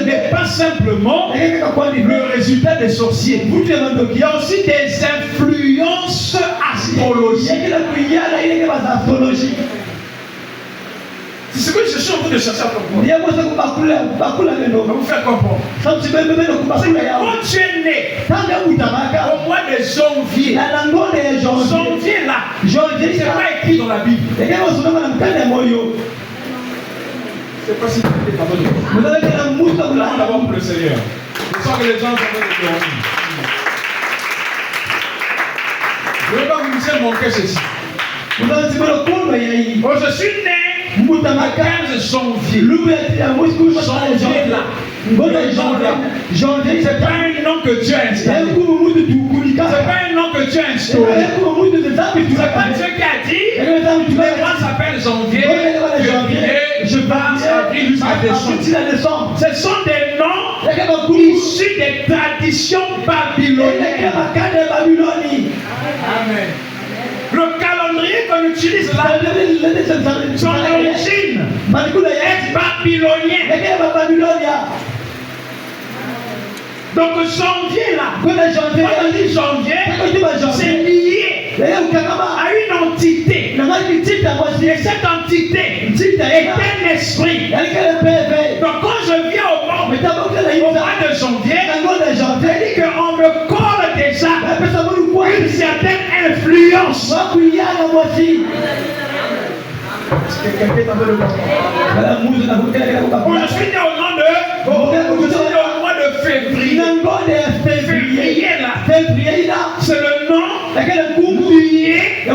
n'est pas simplement le résultat des sorciers. Il y a aussi des influences astrologiques. C'est ce que je suis en train de chercher à comprendre. Je vais vous faire comprendre. Quand tu es né au mois de janvier, janvier là, c'est pas écrit dans la Bible. Je ne sais pas si tu es capable de vous d'abord pour le Seigneur. Je sens que les gens sont en train de dormir. Je ne vais pas vous dire manquer ceci. Oh, je suis né le 15 janvier. Janvier là. Janvier, c'est pas un nom que Dieu a installé. C'est pas un nom que Dieu a instauré. C'est pas Dieu qui a dit les mois s'appellent janvier, février, mars, avril jusqu'à décembre. Ce sont des noms issus des traditions babyloniennes. Amen. Le calendrier qu'on utilise là, son origine est babylonienne. Donc janvier là, quand on dit janvier, c'est lié à une entité. Et cette entité est un esprit. Donc quand je viens au mois de janvier, c'est dit qu'on me colle déjà une certaine influence. Est-ce que quelqu'un est en train de comprendre? Je suis né au mois de février. Février là, c'est le nom lié à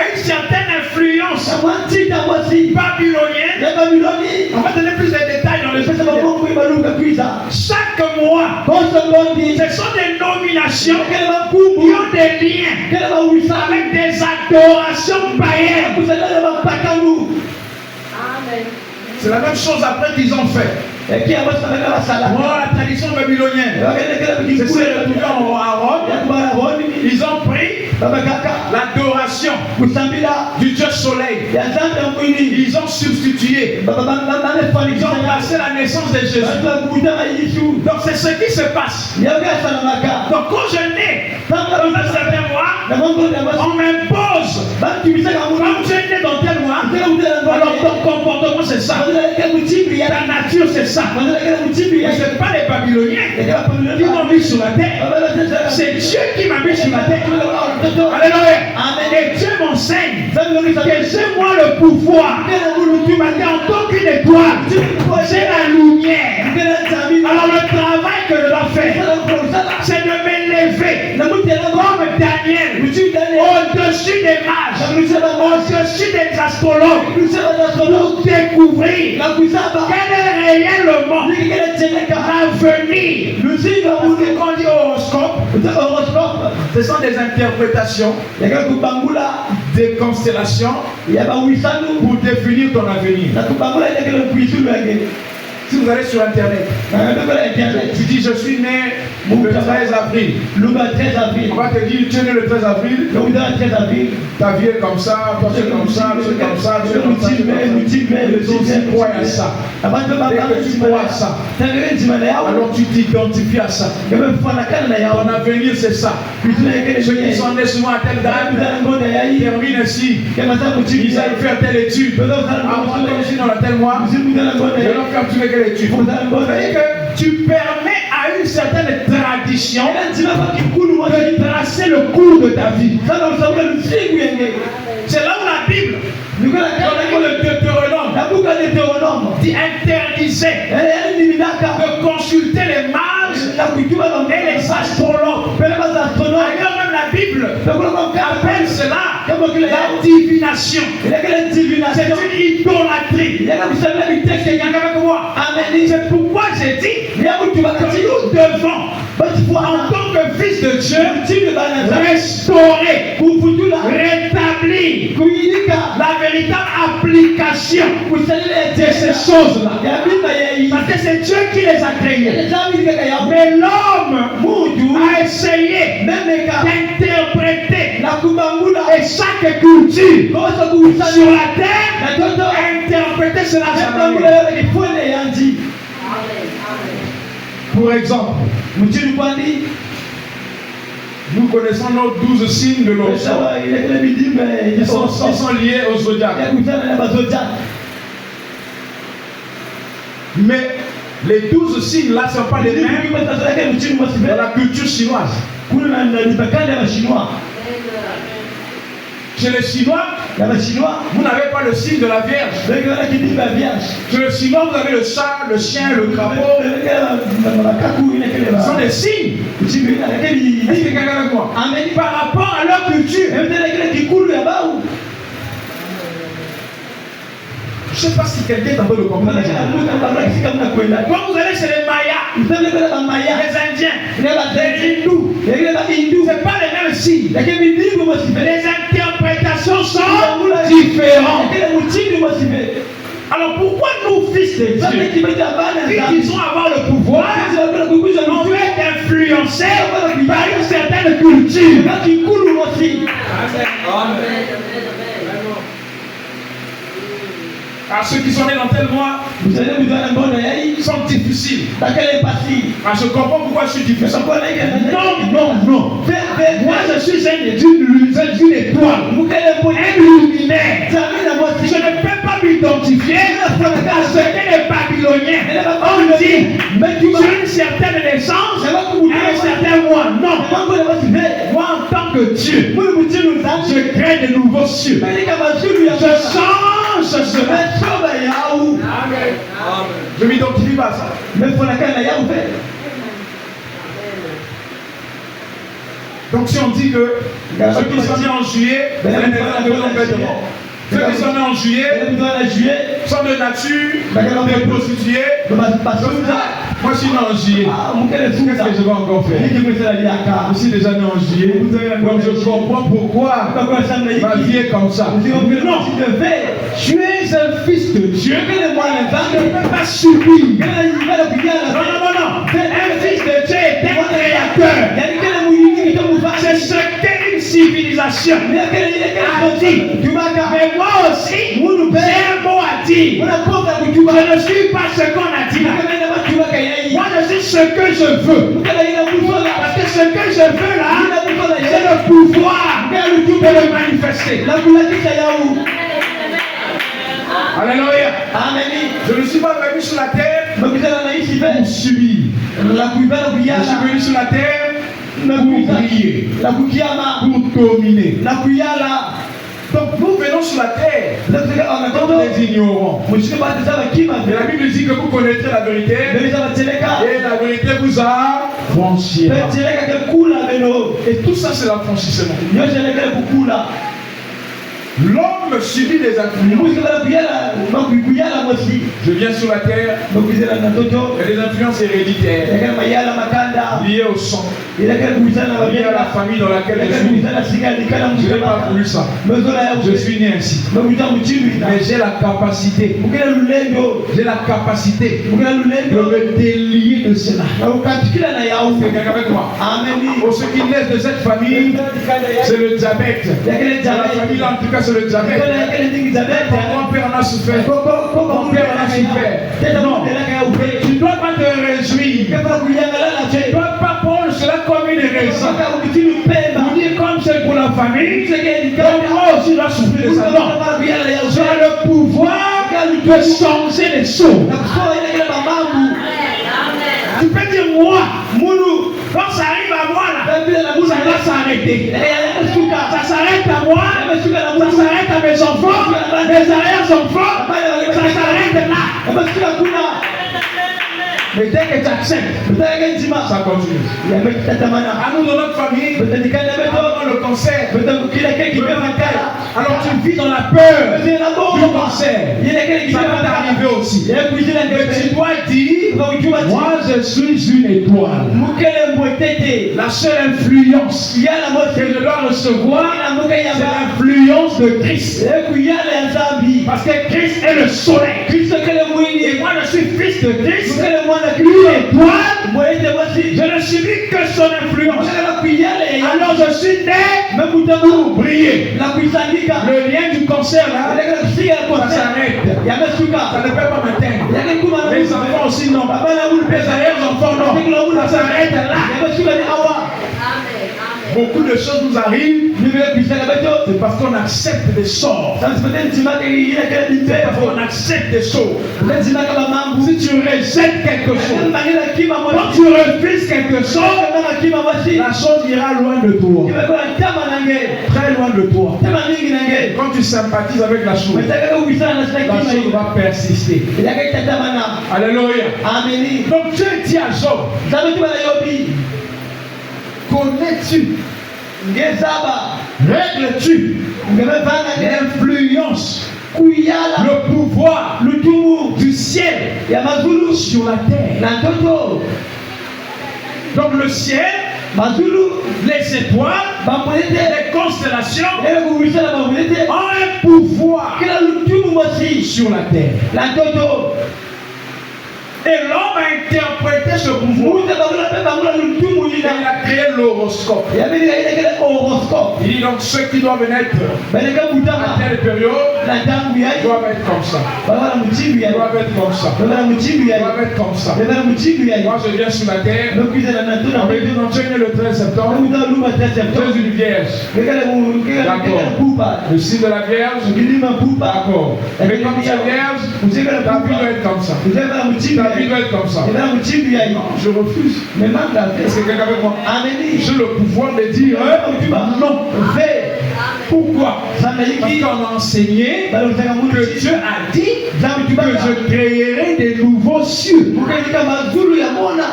une certaine influence babylonienne. On va donner plus de détails dans le sujet. Chaque mois Ce sont des nominations qui ont des liens avec des adorations païennes. C'est la même chose après qu'ils ont fait. La tradition babylonienne. C'est retrouvé à Rome. Ils ont pris l'adoration du Dieu soleil. Ils ont substitué. Ils ont placé la naissance de Jésus. Donc c'est ce qui se passe. Donc quand je nais dans un certain mois, on m'impose. Quand tu es né dans tel mois, alors ton comportement c'est ça. Ta nature c'est ça. Ce n'est pas les Babyloniens qui m'ont mis sur la terre. C'est Dieu qui m'a mis sur la terre. Alléluia. Et Dieu m'enseigne que c'est moi le pouvoir. Tu m'as dit en tant qu'une étoile, c'est la lumière. Alors le travail que je dois faire, c'est de m'élever comme Daniel au-dessus des mages, au-dessus des astrologues, pour découvrir quel est réellement l'avenir. Quand on dit horoscope, ce sont des interprétations des constellations pour définir ton avenir. Si vous allez sur Internet, tu dis je suis né le 13 avril. On va te dire tu es né le 13 avril. Ta vie est comme ça, toi tu es comme ça, tu es comme ça, tu es comme ça. Les autres aussi croient à ça. Dès que tu crois à ça, alors tu t'identifies à ça. Ton avenir c'est ça. Ceux qui sont nés souvent à telle date terminent ici. Ils aillent faire telle étude. Avant comme je suis dans la tel mois, je vais faire tous les études. C'est-à-dire que tu permets à une certaine tradition de tracer le cours de ta vie. C'est là où la Bible, dans le Deutéronome, dit interdisait de consulter les mages et les astrologues. D'ailleurs, même la Bible appelle cela la divination. C'est une idolâtrie. C'est pourquoi j'ai dit que nous devons, en tant que fils de Dieu, restaurer, rétablir la véritable application de ces choses-là. Parce que c'est Dieu qui les a créées. Mais l'homme a essayé d'interpréter et chaque culture sur la terre, interpréter cela. Pour exemple, nous connaissons nos 12 signes de l'horizon. Ils sont liés au zodiaque. Mais les 12 signes là ne sont pas les mêmes dans la culture chinoise. Chez les Chinois, vous n'avez pas le signe de la Vierge. Chez les Chinois, vous avez le chat, le chien, le crapaud. Ce sont des signes. Est-ce que quelqu'un avec moi? Par rapport à leur culture. Je ne sais pas si quelqu'un est en train de comprendre. Quand vous allez chez les Mayas, les Indiens, les Hindous, ce n'est pas les mêmes signes. Les interprétations sont différentes. Alors pourquoi nous, fils de Dieu, qui disons avoir le pouvoir, on veut être influencés par une certaine culture? À ceux qui sont nés dans tel mois, sont difficiles. Je comprends pourquoi je suis difficile. Non. Moi je suis d'une étoile, un luminaire. Je ne peux pas m'identifier à ce que les Babyloniens ont dit sur une certaine naissance, à un certain mois. Non. Moi en tant que Dieu, je crée de nouveaux cieux. Je change ce je ne m'identifie pas à ça. Donc si on dit que ceux qui sont nés en juillet, ceux qui sont nés en juillet sont de nature, des prostituées. Moi je suis né en juillet. Qu'est-ce que je vais encore faire? Je suis déjà né en juillet. Donc je comprends pourquoi ma vie est comme ça. Non, tu es un fils de Dieu. Ne peux pas subir. Non. Un fils de Dieu est un créateur. C'est ce qu'une civilisation a dit. Mais moi aussi, j'ai un mot à dire. Je ne suis pas ce qu'on a dit là. Moi, je suis ce que je veux. Parce que ce que je veux là, c'est le pouvoir de le manifester. Alléluia. Je ne suis pas venu sur la terre pour subir. Je suis venu sur la terre pour prier, pour dominer. Donc nous venons sur la terre comme des ignorants. Et la Bible dit que vous connaîtrez la vérité et la vérité vous affranchira. Et tout ça c'est l'affranchissement. L'homme subit des influences. Je viens sur la terre, il y a des influences héréditaires liées au sang, liées à la famille dans laquelle je suis. Je n'ai pas voulu ça. Je suis né ainsi. Mais j'ai la capacité de me délier de cela. C'est quelqu'un avec moi. Pour ceux qui naissent de cette famille, c'est le diabète. Dans la famille, en tout cas, c'est le diabète. Mon père en a souffert. Mon père en a souffert. Non, tu ne dois pas te réjouir. Tu ne dois pas prendre cela comme une raison. Pour dire comme c'est pour la famille, donc moi aussi je dois souffrir de ça. Non, tu as le pouvoir de changer les choses. Tu peux dire moi, Moulou, quand ça arrive à moi là, ça va s'arrêter. Ça s'arrête à moi, ça s'arrête à mes enfants, mes arrière-enfants, ça s'arrête là. Mais dès que tu acceptes, ça continue. À nous, dans notre famille, dans le cancer, alors tu vis dans la peur du cancer. Ça va t'arriver aussi. Mais tu dois dire, moi je suis une étoile. La seule influence que je dois recevoir, c'est l'influence de Christ. Parce que Christ est le soleil. Et moi je suis fils de Christ. Lui étoile, je ne subis que son influence. Alors je suis né pour briller. Le lien du cancer là, ça s'arrête. Ça ne peut pas m'atteindre. Les enfants aussi non. Les arrière-enfants non. Ça s'arrête là. Beaucoup de choses nous arrivent, c'est parce qu'on accepte des sorts. C'est parce qu'on accepte des choses. Si tu rejettes quelque chose, quand tu refuses quelque chose, la chose ira loin de toi. Très loin de toi. Quand tu sympathises avec la chose va persister. Alléluia. Donc Dieu dit à Job, connais-tu, règles-tu l'influence, le pouvoir, le tour du ciel sur la terre? Donc le ciel, les étoiles, les constellations ont un pouvoir sur la terre. Et l'homme a interprété ce pouvoir. Il a créé l'horoscope. Il dit donc ceux qui doivent naître à telle période doivent être comme ça. Doivent être comme ça. Doivent être comme ça. Moi je viens sur la terre. On me dit donc tu es né le 13 septembre. Tu es une vierge. D'accord. Le signe de la vierge. D'accord. Mais comme tu es vierge, ta vie doit être comme ça. Ta vie doit être comme ça. Non, je refuse. Est-ce que quelqu'un avec moi? J'ai le pouvoir de dire non. Pourquoi? Parce qu'on a enseigné que Dieu a dit que je créerai des nouveaux cieux.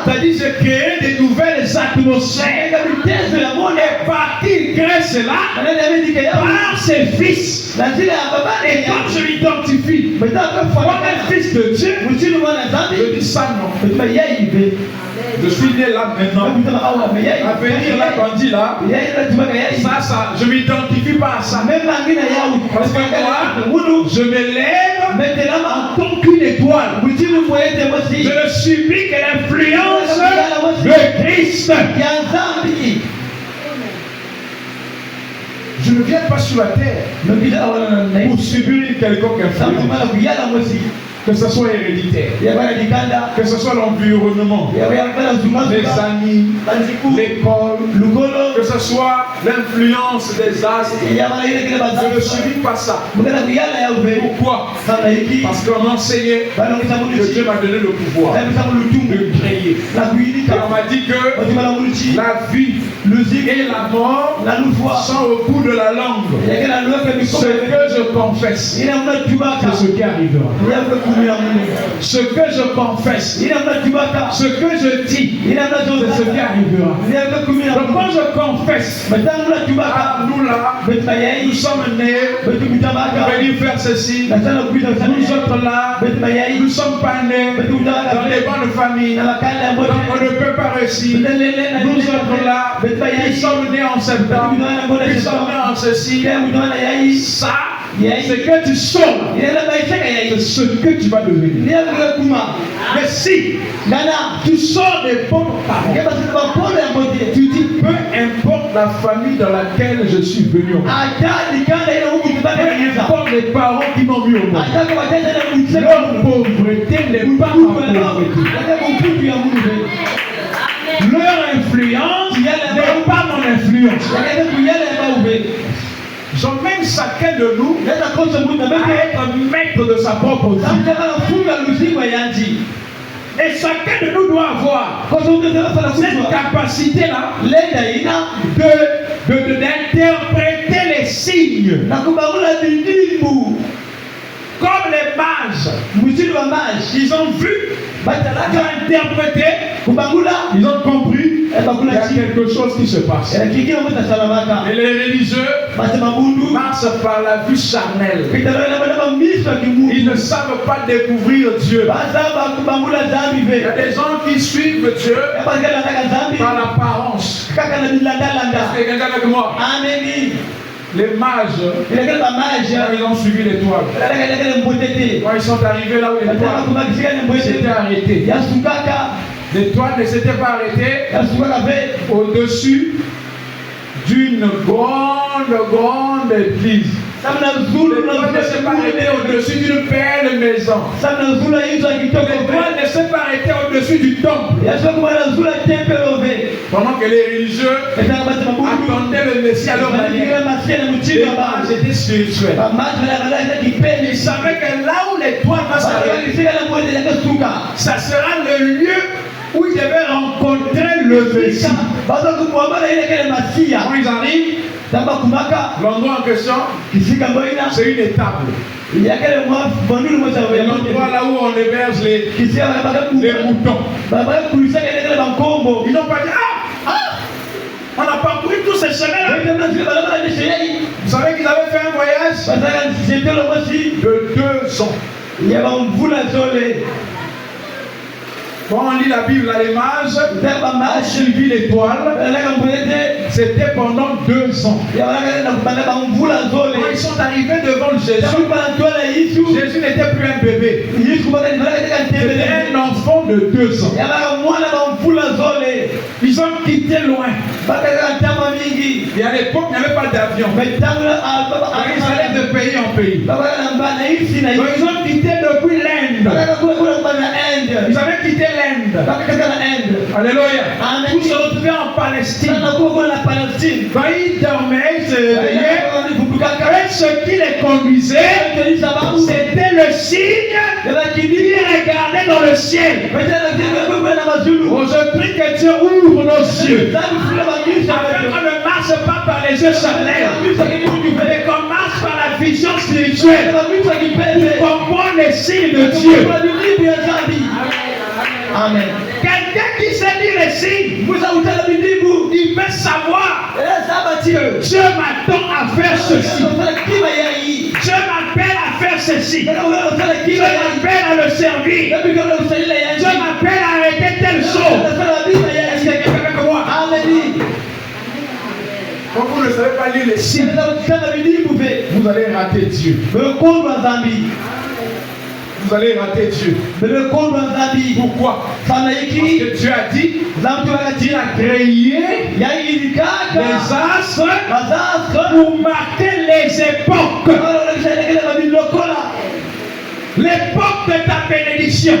C'est-à-dire je créerai des nouvelles atmosphères. Et partir crée cela par ses fils. Et quand je l'identifie comme un fils de Dieu, je dis ça non. Je suis né là maintenant. À venir là, bandit là. Ça, je ne m'identifie pas à ça. Parce que moi, je me lève en tant qu'une étoile. Je ne subis que l'influence de Christ. Je ne viens pas sur la terre pour subir quelconque influence. Que ce soit héréditaire, que ce soit l'environnement, les amis, l'école, que ce soit l'influence des astres. Je ne subis pas ça. Pourquoi? Parce qu'on m'a enseigné que Dieu m'a donné le pouvoir de créer. Car on m'a dit que la vie et la mort sont au bout de la langue. Ce que je confesse, c'est ce qui arrivera. Ce que je confesse, ce que je dis, c'est ce qui arrivera. Donc quand je confesse, nous là, nous sommes nés pour venir faire ceci. Nous autres là, nous ne sommes pas nés dans les bonnes familles. Donc on ne peut pas réussir. Nous autres là, nous sommes nés en septembre, nous sommes nés en ceci. Ça, c'est que tu sors. C'est ce que tu vas devenir. Mais si tu sors des bonnes paroles, tu dis peu importe la famille dans laquelle je suis venu au monde, peu importe les parents qui m'ont mis au monde, leur pauvreté n'est pas ma pauvreté. Leur influence n'est pas mon influence. J'emmène chacun de nous à être maître de sa propre vie. Et chacun de nous doit avoir cette capacité-là d'interpréter les signes. Comme les mages, ils ont vu, ils ont interprété, ils ont compris. Il y a quelque chose qui se passe. Et les religieux marchent par la vue charnelle. Ils ne savent pas découvrir Dieu. Il y a des gens qui suivent Dieu par l'apparence. Est-ce que quelqu'un avec moi? Les mages, ils ont suivi l'étoile. Quand ils sont arrivés là où l'étoile s'était arrêtée, l'étoile ne s'était pas arrêtée au-dessus d'une grande église. L'étoile ne s'est pas arrêtée au-dessus d'une belle maison. L'étoile ne s'est pas arrêtée au-dessus du temple. Pendant que les religieux attendaient le Messie à leur manière, les mages étaient spirituels. Ils savaient que là où l'étoile va s'arrêter, ça sera le lieu où ils devaient rencontrer le Messie. Quand ils arrivent, l'endroit en question, c'est une étable. L'endroit là où on héberge les moutons. Ils n'ont pas dit on a parcouru tous ces chemins-là. Vous savez qu'ils avaient fait un voyage de 2 ans. Quand on lit la Bible, les mages ont suivi l'étoile. C'était pendant 2 ans. Quand ils sont arrivés devant Jésus, Jésus n'était plus un bébé. C'était un enfant de 2 ans. Ils ont quitté loin. Et à l'époque, il n'y avait pas d'avion. Ils allaient de pays en pays. Donc ils ont quitté depuis l'Inde. Ils avaient quitté l'Inde. Alléluia. Pour se retrouver en Palestine. Quand ils dormaient, ils se réveillaient. Et ce qui les conduisait, c'était le signe qu'ils regardaient dans le ciel. Oh, je prie que Dieu ouvre nos yeux. Afin qu'on ne marche pas par les yeux charnels, mais qu'on marche par la vision spirituelle. Pour comprendre les signes de Dieu. Amen. Quelqu'un qui sait lire les signes, il peut savoir Dieu m'attend à faire ceci. Dieu m'appelle à faire ceci. Dieu m'appelle à le servir. Dieu m'appelle à arrêter telle chose. Est-ce qu'il y a quelqu'un avec moi? Quand vous ne savez pas lire les signes, vous allez rater Dieu. Vous allez rater Dieu. Pourquoi? Parce que Dieu a dit, il a créé les astres pour marquer les époques. L'époque de ta bénédiction,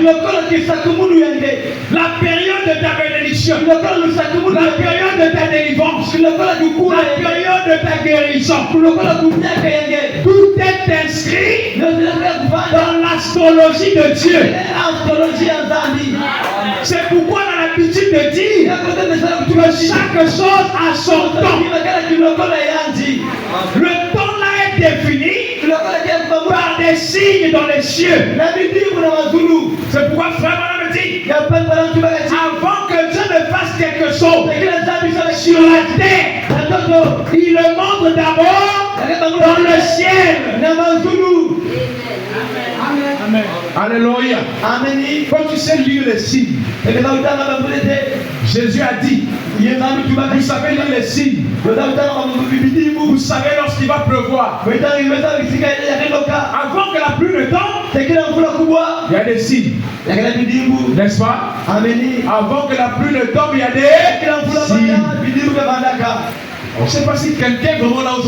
la période de ta bénédiction, la période de ta délivrance, la période de ta guérison, tout est inscrit dans l'astrologie de Dieu. C'est pourquoi on a l'habitude de dire que chaque chose a son temps. Le temps là est défini par des signes dans les cieux. C'est pourquoi frère me dit, avant que Dieu ne fasse quelque chose sur la terre, il le montre d'abord dans le ciel. Amen. Alléluia. Amen. Quand tu sais lire les signes, Jésus a dit, vous savez lire les signes. Vous savez lorsqu'il va pleuvoir. Avant que la pluie ne tombe, il y a des signes. N'est-ce pas? Avant que la pluie ne tombe, il y a des signes. Je ne sais pas si quelqu'un est vraiment là où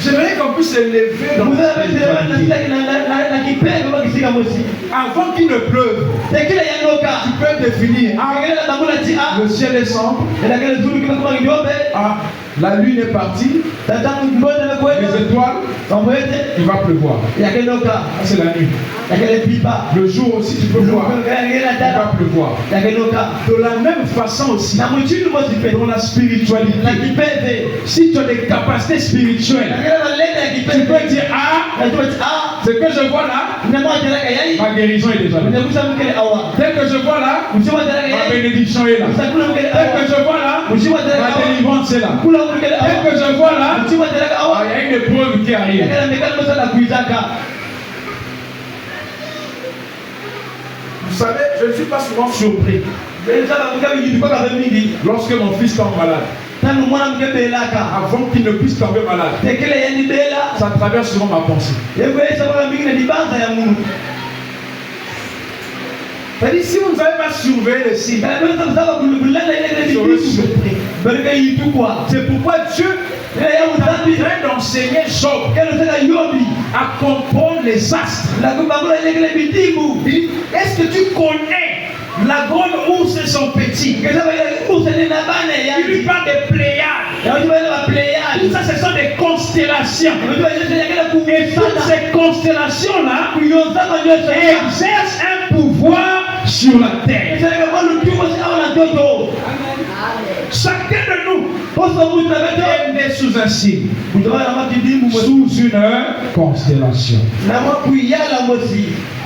j'aimerais qu'on puisse se lever dans avant qu'il ne pleuve. Tu peux définir. Le ciel est sombre. La lune est partie. Les étoiles. Il va pleuvoir. C'est la nuit. Le jour aussi, tu peux voir. Il va pleuvoir. De la même façon aussi, dans la spiritualité, si tu as des capacités spirituelles, tu peux dire ce que je vois là, ma guérison est déjà là. Dès que je vois là, ma bénédiction est là. Dès que je vois là, ma délivrance est là. Dès que je vois là, il y a une épreuve qui arrive. Vous savez, je ne suis pas souvent surpris lorsque mon fils tombe malade. Avant qu'il ne puisse tomber malade, ça traverse souvent ma pensée. C'est-à-dire, si vous n'avez pas surveillé les signes, c'est pourquoi Dieu est en train d'enseigner Job à comprendre les astres. Est-ce que tu connais la grande ours et son petit? Il lui parle des Pléiades. Tout ça, ce sont des constellations. Et toutes ces constellations-là exercent un pouvoir sur la terre. Chacun de nous est né sous un signe, sous une constellation.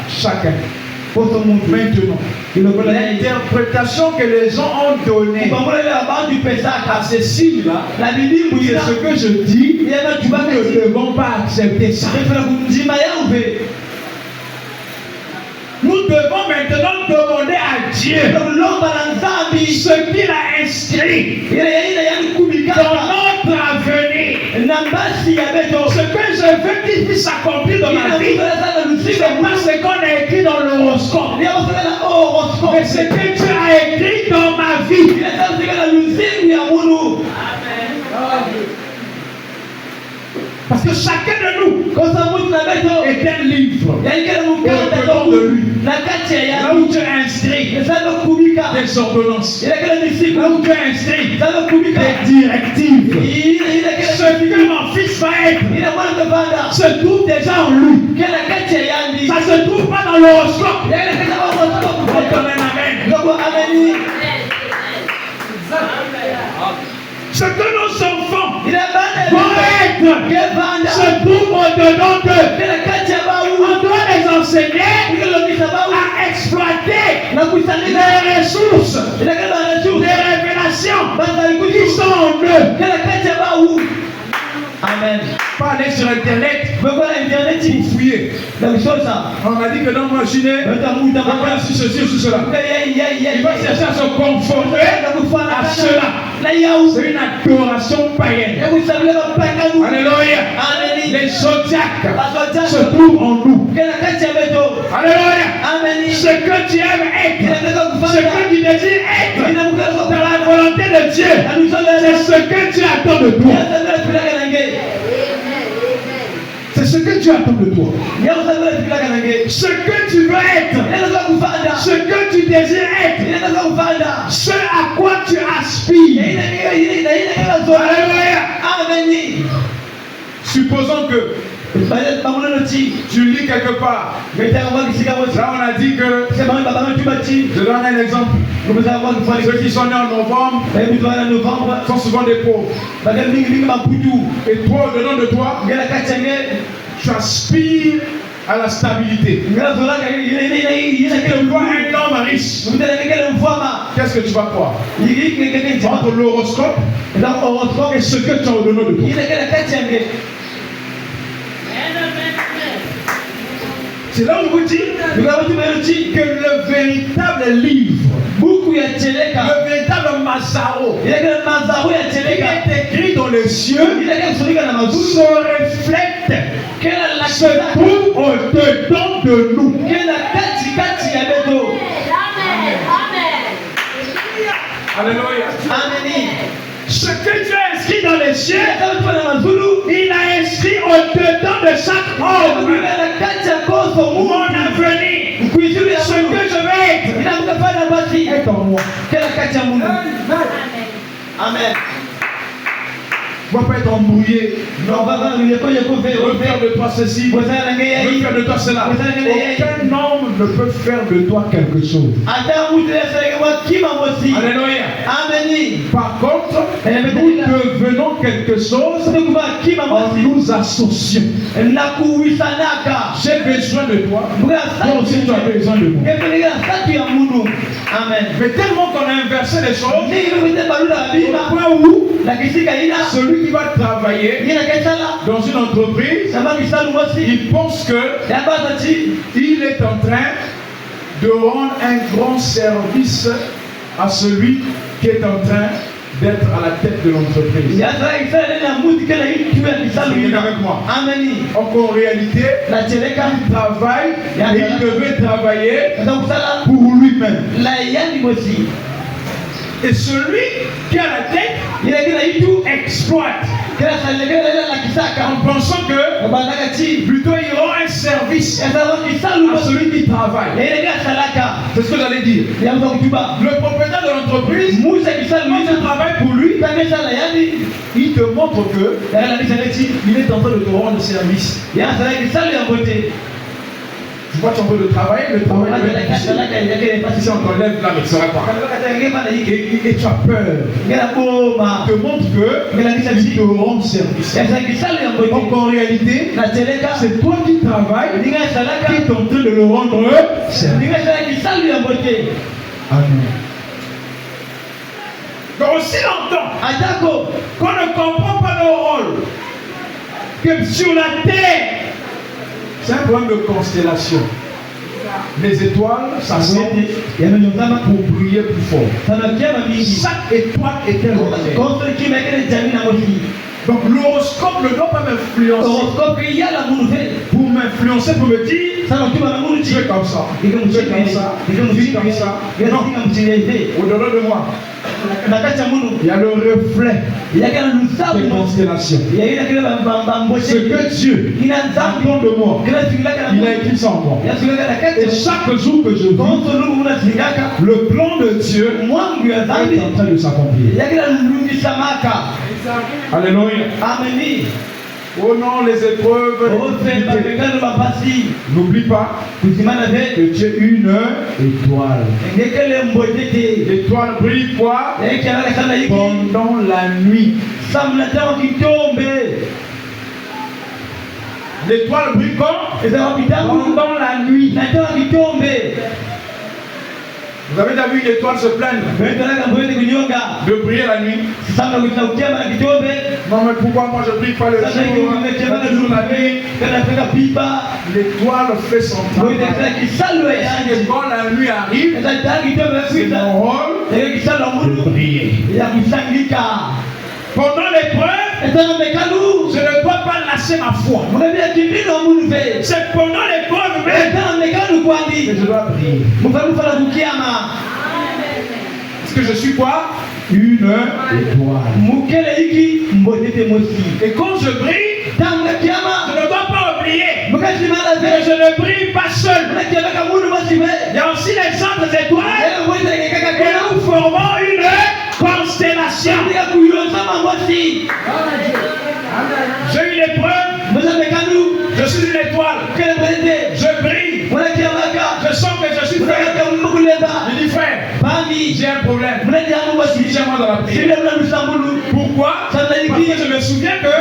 Chacun. Maintenant, l'interprétation que les gens ont donnée à ces signes-là, c'est ce que je dis, nous ne devons pas accepter ça. Nous devons maintenant demander à Dieu ce qu'il a inscrit dans notre avenir. Ce que je veux qu'il puisse s'accomplir dans ma vie, c'est pas ce qu'on a écrit dans l'horoscope, mais ce que Dieu a écrit dans ma vie. Parce que chacun de nous est un livre. Au-dedans de lui. Là où Dieu a inscrit des ordonnances. Là où Dieu a inscrit des directives. Ce que mon fils va être se trouve déjà en lui. Ça ne se trouve pas dans l'horoscope. Amen. Ce que nos enfants vont être se trouve au-dedans d'eux. On doit les enseigner à exploiter les ressources, les révélations sur Internet Vous voyez Internet, pour fouiller. dans les choses ça. On a dit que dans Machine, on va sur ceci ou sur cela. Il va chercher à se conformer à cela. C'est une adoration païenne. Alléluia. Les zodiacs se trouvent en nous. Alléluia. Ce que tu aimes être, ce que tu désires être dans la volonté de Dieu, c'est ce que tu attends de toi. C'est ce que Dieu attend de toi. Ce que tu veux être, ce que tu désires être, ce à quoi tu aspires. Alléluia. Supposons que tu lis quelque part. Là, on a dit que. Je donne un exemple. Ceux qui sont nés en novembre sont souvent des pauvres. Et toi, au-dedans de toi, tu aspires à la stabilité. Tu te vois un homme riche. Qu'est-ce que tu vas croire? Entre l'horoscope et ce que tu as au-dedans de toi. C'est là où je vous dis que le véritable livre, le véritable Mazaro, qui est écrit dans les cieux, se reflète, se trouve au-dedans de nous. Alléluia. Ce que Dieu a inscrit dans les cieux, il a inscrit au-dedans de chaque homme mon avenir. Ce que je vais être est en moi. Amen. On ne va pas être embrouillé. Non, veut faire de toi ceci, veut faire de toi cela. Aucun homme ne peut faire de toi quelque chose. Alléluia. Par contre, nous devenons quelque chose en nous associant. J'ai besoin de toi. Toi aussi tu as besoin de moi. Amen. Mais tellement qu'on a inversé les choses, au point où celui qui va travailler dans une entreprise, il pense qu'il est en train de rendre un grand service à celui qui est en train d'être à la tête de l'entreprise. Avec moi. Donc en réalité, il travaille et il devait travailler pour lui-même. Et celui qui a la tête exploite en pensant que plutôt il rend un service à celui qui travaille. C'est ce que j'allais dire. Le propriétaire de l'entreprise, quand tu travailles pour lui, il te montre que il est en train de te rendre service. Tu vois, tu es en train de travailler, le travail si on t'enlève là, mais tu ne seras pas. Et tu as peur. Il te montre que il te rend service. Donc en réalité, c'est toi qui travailles qui est en train de le rendre service. Amen. Donc aussi longtemps qu'on ne comprend pas nos rôles, que sur la terre, c'est un problème de constellation. Les étoiles, ça sent pour briller plus fort. Chaque étoile est un rôle. Donc l'horoscope ne doit pas m'influencer. Pour m'influencer, pour me dire, tu es comme ça. Tu es comme ça. Tu es comme ça. Non. Au-delà de moi, il y a le reflet des constellations. Ce que Dieu attend de moi, il a écrit ça en moi. Et chaque jour que je vis, le plan de Dieu est en train de s'accomplir. Alléluia. Amen. Oh non, les épreuves. N'oublie pas que tu es une étoile. L'étoile brille quoi? Pendant la nuit. L'étoile brille quand? Pendant la nuit. Vous avez déjà vu une étoile se plaindre de briller la nuit? Non, mais pourquoi moi je brille pas le jour, la nuit? L'étoile fait son travail. Et quand la nuit arrive, c'est mon rôle de briller. Pendant l'épreuve, je ne dois pas lâcher ma foi. C'est pendant l'épreuve même que je dois briller. Est-ce que je suis quoi? Une étoile. Et quand je brille, je ne dois pas oublier que je ne brille pas seul. Il y a aussi les autres étoiles et nous formons une constellation. J'ai eu l'épreuve, je suis une étoile, je brille, je sens que je suis frère. Je dis frère, j'ai un problème, suis-moi dans la prière. Pourquoi? Parce que je me souviens que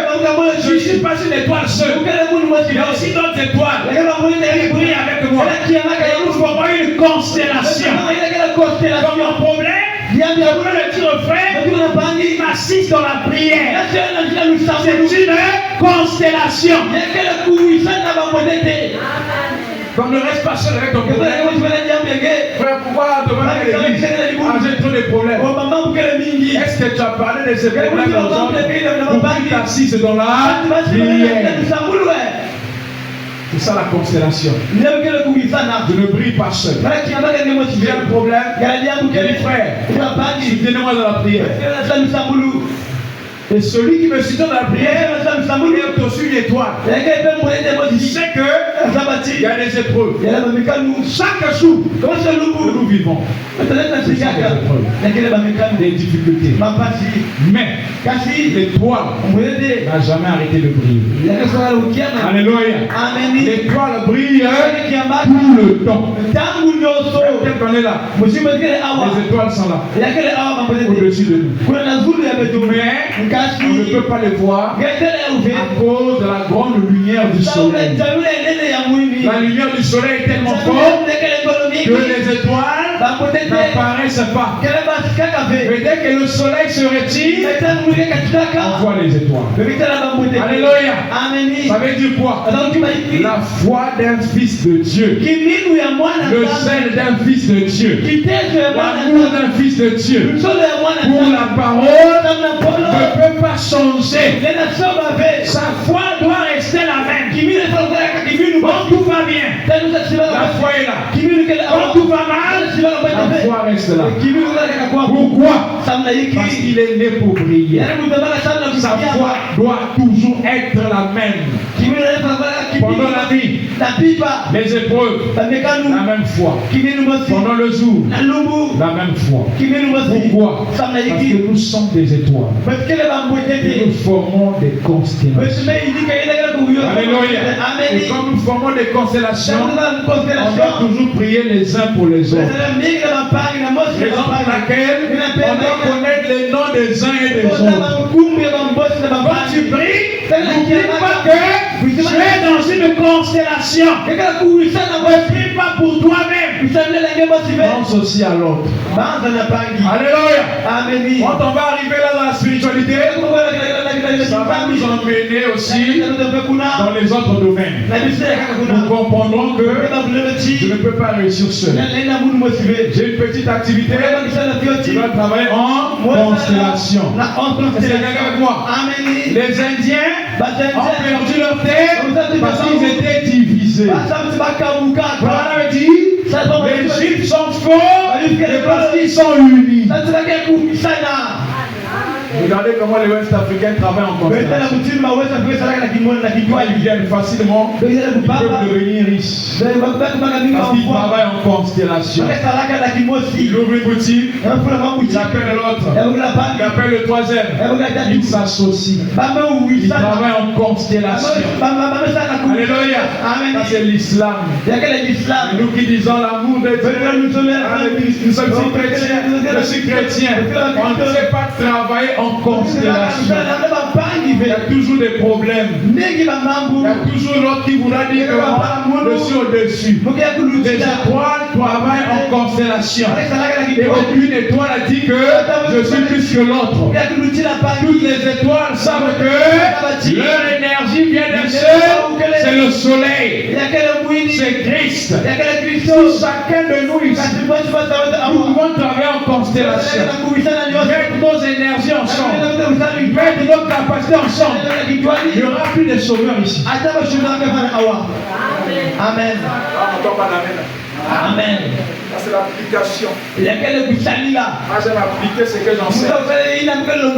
je ne suis pas une étoile seule. Il y a aussi d'autres étoiles qui brillent avec moi. Et nous formons une constellation. Comme mon problème, je voulais le dire au frère, il m'assiste dans la prière. C'est une constellation. Donc ne reste pas seul avec ton problème. Frère, pourquoi demander à l'église? J'ai trop de problèmes. Est-ce que tu as parlé de ces problèmes aux gens pour qu'ils t'assistent dans la prière? C'est ça la constellation. Je ne brille pas seul. J'ai un problème. Mes frères, soutenez-moi dans la prière. Et celui qui me soutient dans la prière est aussi une étoile. Il sait qu'il y a des épreuves. Chaque jour, nous vivons des difficultés. Mais l'étoile n'a jamais arrêté de briller. Alléluia. L'étoile brille tout le temps. Peut-être qu'on est là. Les étoiles sont là. Au-dessus de nous. Mais on ne peut pas les voir à cause de la grande lumière du soleil. La lumière du soleil est tellement forte que les étoiles n'apparaissent pas. Mais dès que le soleil se retire, on voit les étoiles. Alléluia. Ça veut dire quoi? La foi d'un fils de Dieu, le zèle d'un fils de Dieu, l'amour d'un fils de Dieu pour la parole ne peut pas changer. Sa foi doit rester la même. Quand tout va bien, la foi est là. Quand tout va mal, la foi reste là. Pourquoi? Parce qu'il est né pour briller. Sa foi doit toujours être la même. Pendant la vie, les épreuves, la même foi. Pendant le jour, la même foi. Pourquoi? Parce que nous sommes des étoiles. Et nous formons des constellations. Alléluia. Et comme nous formons des constellations, on doit toujours prier les uns pour les autres. Raison pour laquelle on doit connaître les noms des uns et des autres. Quand tu pries, n'oublie pas que tu es dans une constellation. Ne prie pas pour toi-même. Pense aussi à l'autre. Alléluia. Quand on va arriver là dans la spiritualité, ça va nous emmener aussi dans les autres domaines. Nous comprendrons que je ne peux pas réussir seul. J'ai une petite activité. Je dois travailler en constellation. Est-ce qu'il y a quelqu'un avec moi? Les Indiens ont perdu leur terre parce qu'ils étaient divisés. Voilà veut dire les Juifs sont forts parce qu'ils sont unis. Regardez comment les Ouest Africains travaillent en constellation. Ils viennent facilement, ils peuvent devenir riches. Parce qu'ils travaillent en constellation. Ils ouvrent une boutique, ils appellent l'autre, ils appellent le troisième, ils s'associent. Ils travaillent en constellation. Alléluia. Ça c'est l'islam. Et nous qui disons l'amour de Dieu, nous sommes chrétiens, je suis chrétien. On ne sait pas travailler en constellation. Il y a toujours des problèmes. Il y a toujours l'autre qui voudra dire que moi, je suis au-dessus. Les étoiles travaillent en constellation. Et aucune étoile a dit que je suis plus que l'autre. Toutes les étoiles savent que leur énergie vient d'un seul, c'est le soleil. C'est Christ. Si chacun de nous ici, nous pouvons travailler en constellation. Mettre nos énergies ensemble. Mettre nos capacités ensemble. Il n'y aura plus de sauveurs ici. Amen. Amen. C'est l'application. Moi j'aime appliquer ce que j'enseigne.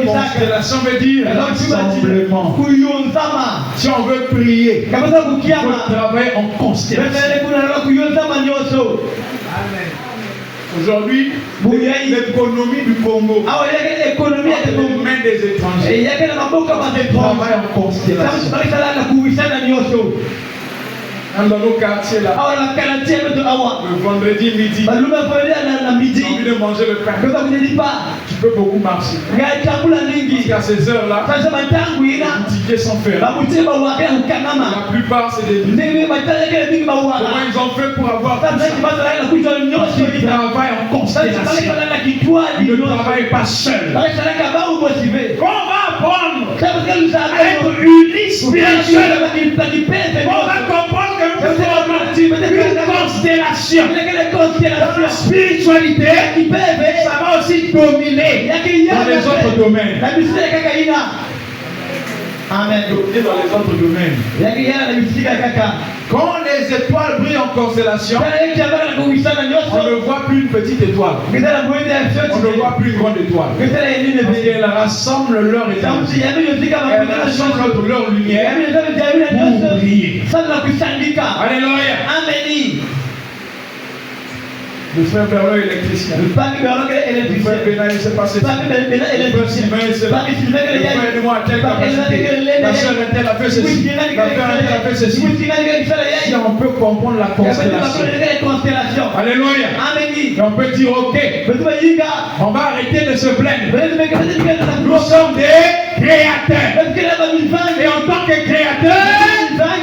Constellation veut dire rassemblement. Si on veut prier, il faut travailler en constellation. Amen. Aujourd'hui, l'économie du Congo, les mains des étrangers, travaille en constellation. Dans nos quartiers là, le vendredi midi, j'ai envie de manger le pain. Tu peux beaucoup marcher. Jusqu'à ces heures-là, les boutiquiers sont fermés. La plupart, c'est des milliers. Comment ils ont fait pour avoir tout ça? Ils travaillent en constellation. Ils ne travaillent pas seuls. Quand on va apprendre à être unis spirituellement, on va comprendre que nous faisons une constellation. La spiritualité, ça va aussi dominer dans les autres domaines. Amen. Dominer dans les autres domaines. Quand les étoiles brillent en constellation, on ne voit plus une petite étoile. On ne voit plus une grande étoile. Parce qu'elles rassemblent leur énergie. Elles rassemblent leur lumière pour briller. Alléluia. Amen. Le frère Berlin est électricien. Le frère Bénin, il s'est passé. Le frère Sylvain, il s'est passé. Le frère Edouard a telle capacité. La sœur Intel a fait ceci. La sœur Intel a fait ceci. Si on peut comprendre la constellation. Alléluia. Et on peut dire ok. On va arrêter de se plaindre. Nous sommes des créateurs. Et en tant que créateurs,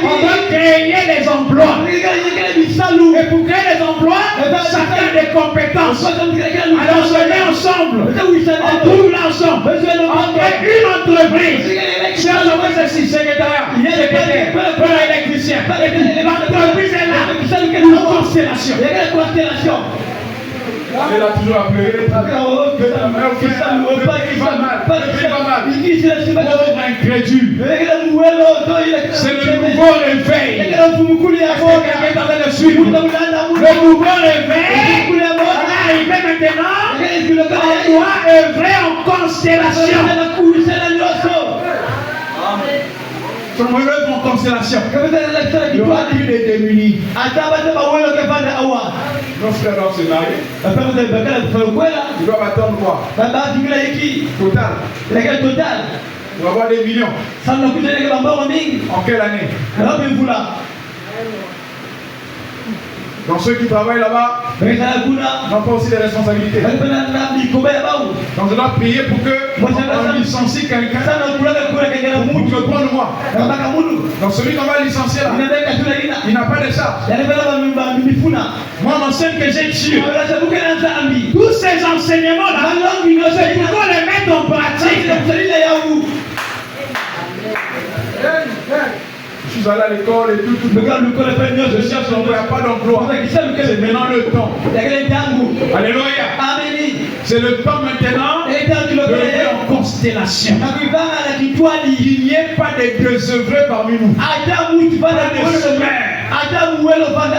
on va créer des emplois. Et pour créer des emplois, chacun a des compétences. Alors on est ensemble. On trouve l'ensemble. On crée une entreprise. Si on fait ceci, secrétaire, électricien. L'entreprise est là. Une constellation. Elle a toujours appelé. Pauvre incrédule. C'est le nouveau réveil. Le nouveau réveil. On est arrivé maintenant. On doit œuvrer en constellation. On œuvre en constellation. Il y aura plus de démunis. Nos frères doivent se marier. Ils doivent attendre quoi? Total. On va avoir des millions. En quelle année? Donc ceux qui travaillent là-bas n'ont pas aussi des responsabilités. Donc je dois prier pour que on licencie quelqu'un pour me prendre moi. Donc celui qu'on va licencier là, il n'a pas de charge. Moi mon seul que j'ai Dieu. Tous ces enseignements là, il faut les mettre en pratique. Je suis allé à l'école et tout. Je cherche l'emploi, il n'y a pas d'emploi. C'est maintenant le temps. Alléluia. C'est le temps maintenant de lever en constellation. Il n'y ait pas de désœuvrés parmi nous. Pas de sommaires.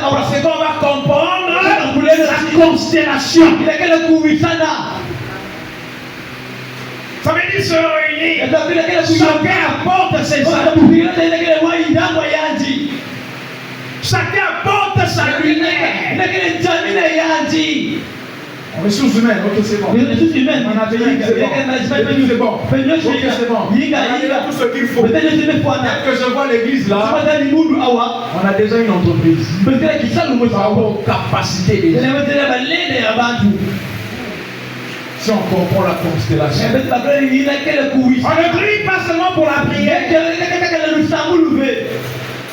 Parce qu'on va comprendre la constellation. Ça veut dire se réunir. Chacun apporte ses atouts. Chacun apporte sa lumière. Ressources humaines, ok, c'est bon. Management, c'est bon. Ok, c'est bon. Il y a tout ce qu'il faut. Dès que je vois l'église là, on a déjà une entreprise. Par rapport aux capacités des gens. Si on comprend la constellation. On ne prie pas seulement pour la prière.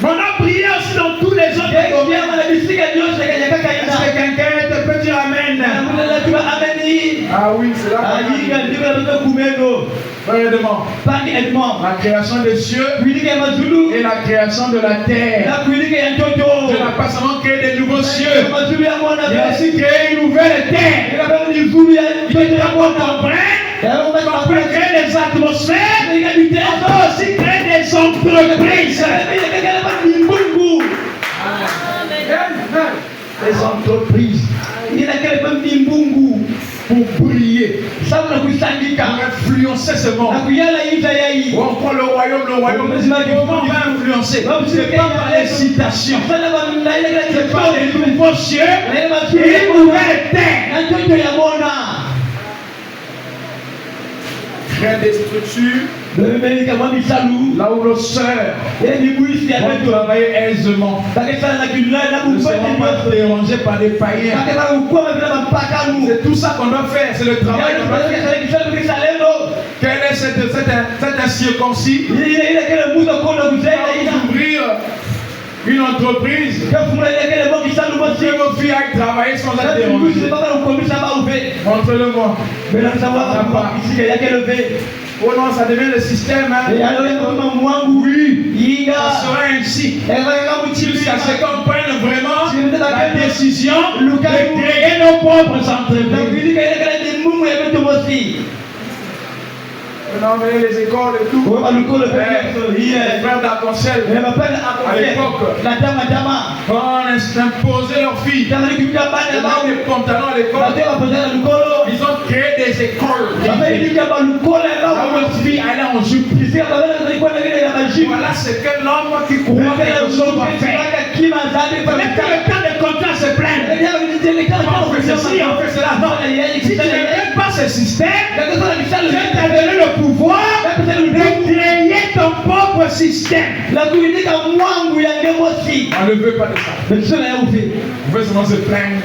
Mais on a prié aussi dans tous les autres domaines. Est-ce que quelqu'un peut dire Amen? Ah oui, c'est là. Premièrement, la création des cieux et la création de la terre. Dieu n'a pas seulement créé des nouveaux cieux, il a aussi créé une nouvelle terre. Il faut qu'on comprenne qu'on peut créer des atmosphères, on peut aussi créer des entreprises. Les entreprises pour briller, pour influencer ce monde. On prend le royaume, comment on va influencer? C'est pas par l'excitation, c'est par les nouveaux cieux et une nouvelle terre. Créer des structures là où nos sœurs vont travailler aisément. Ne seront pas dérangés par des païens. C'est tout ça qu'on doit faire, c'est le travail qu'on doit faire. Quelle est cette incirconcis? Ouvrir une entreprise que vos filles aillent travailler sans être dérangées. Montre-le-moi. Oh non, ça devient le système. Hein? Oui, ça sera ainsi. Jusqu'à ce qu'on prenne vraiment la décision de créer nos propres entreprises. On a envoyé les écoles et tout. Les frères d'Arc-en-Ciel, à l'époque, quand on imposait leurs filles, ils avaient des pantalons à l'école, ils ont créé des écoles. Là où les filles allaient en jupe. Voilà ce que l'homme qui croit quelque chose va faire. Mais que le temps de contrat se plaigne. On fait ceci, on fait cela. Non, si tu n'aimes pas ce système, tu as donné le pouvoir de créer ton propre système. On ne veut pas de ça. On veut seulement se plaindre.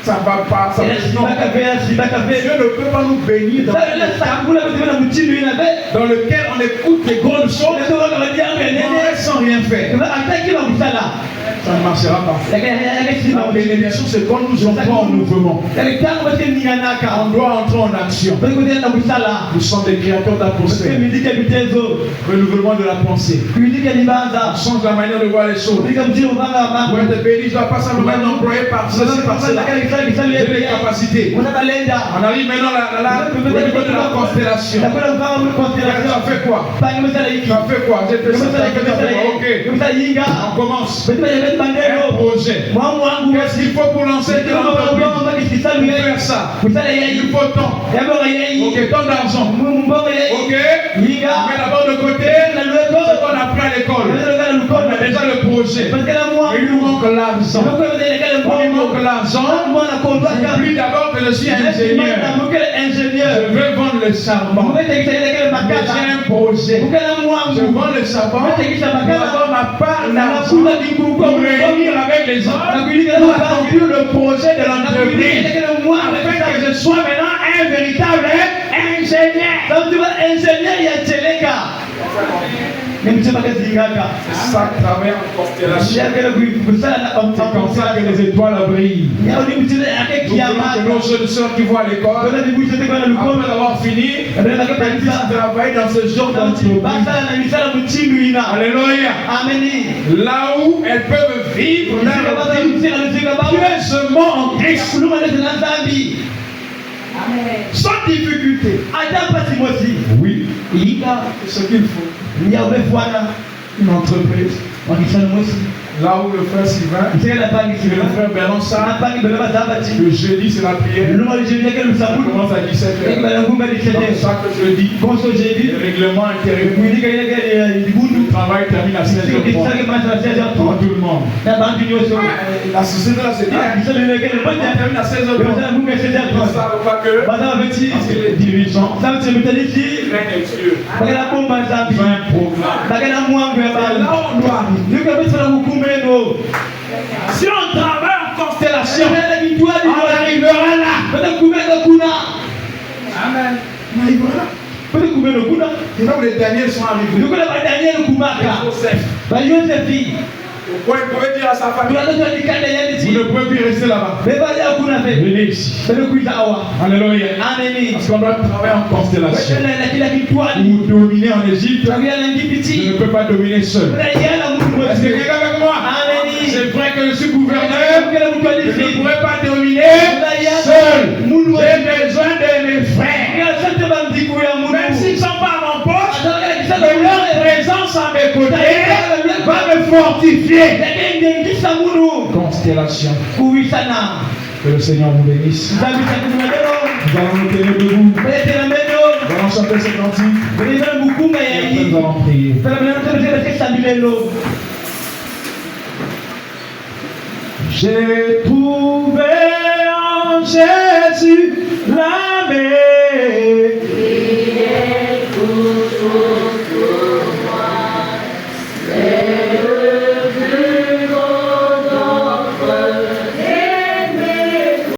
Ça ne va pas, ça va pas. Dieu ne peut pas nous bénir dans lequel on écoute des grandes choses sans rien faire. Ça ne marchera pas. La bénédiction, c'est quand nous entrons en mouvement. On doit entrer en action. Nous sommes des créateurs d'atmosphère. Renouvellement de la pensée. On change la manière de voir les choses. Pour être béni, je ne dois pas simplement être employé par ceci, par cela. J'ai des capacités. On arrive maintenant au niveau de la constellation. Ça fait quoi? Ça fait quoi? J'ai fait ça. Ok. On commence. Un projet. Qu'est-ce qu'il faut pour lancer de l'entreprise? Pour faire ça, il faut temps. Ok, tant d'argent. Ok. On met d'abord de côté ce qu'on apprend à l'école. On a déjà le projet. Il nous manque l'argent. Il manque l'argent. J'oublie d'abord que je suis ingénieur. Je veux vendre le charbon. J'ai un projet. Je vends le charbon pour avoir ma part d'argent pour réunir avec les autres pour accomplir le projet de l'entreprise. Afin que je sois maintenant un véritable ingénieur. C'est ça travaille en constellation. C'est comme ça que les étoiles brillent. Nos jeunes sœurs qui vont à l'école, après avoir fini, elles travaillent dans ce genre d'entreprise. Alléluia. Là où elles peuvent vivre pieusement en Christ. Sans difficulté. Oui. Ce qu'il faut. Une entreprise. Là où le frère Sylvain, le frère Bernard, le jeudi c'est la prière. On commence à 17h. Chaque jeudi, le règlement intérieur. Le travail termine à 16h30. Pour tout le monde. La société là c'est bien. On termine à 16h30. Ils ne savent pas que parce que les dirigeants craignent Dieu. Ils ont un programme. C'est là où on doit arriver. Si on travaille en constellation, on arrivera là. Amen. Mais voilà. Peut-être que le Kuna. Et là où les derniers sont arrivés. Nous connaissons les derniers Kumaka. Joseph. Joséphine. Pourquoi il pouvait dire à sa famille? Vous ne pouvez plus rester là-bas. Venez ici. Alléluia. Parce qu'on doit travailler en constellation. Vous dominez en Égypte. Je ne peux pas dominer seul. Est-ce que quelqu'un avec moi? C'est vrai que je suis gouverneur. Je ne pourrais pas dominer seul. J'ai besoin de mes frères. Même s'ils ne sont pas à mon poste, mais leur présence à mes côtés va me fortifier. Constellation. Que le Seigneur vous bénisse. Nous allons nous tenir debout. Nous allons chanter ce cantique. Et après nous allons prier. J'ai trouvé en Jésus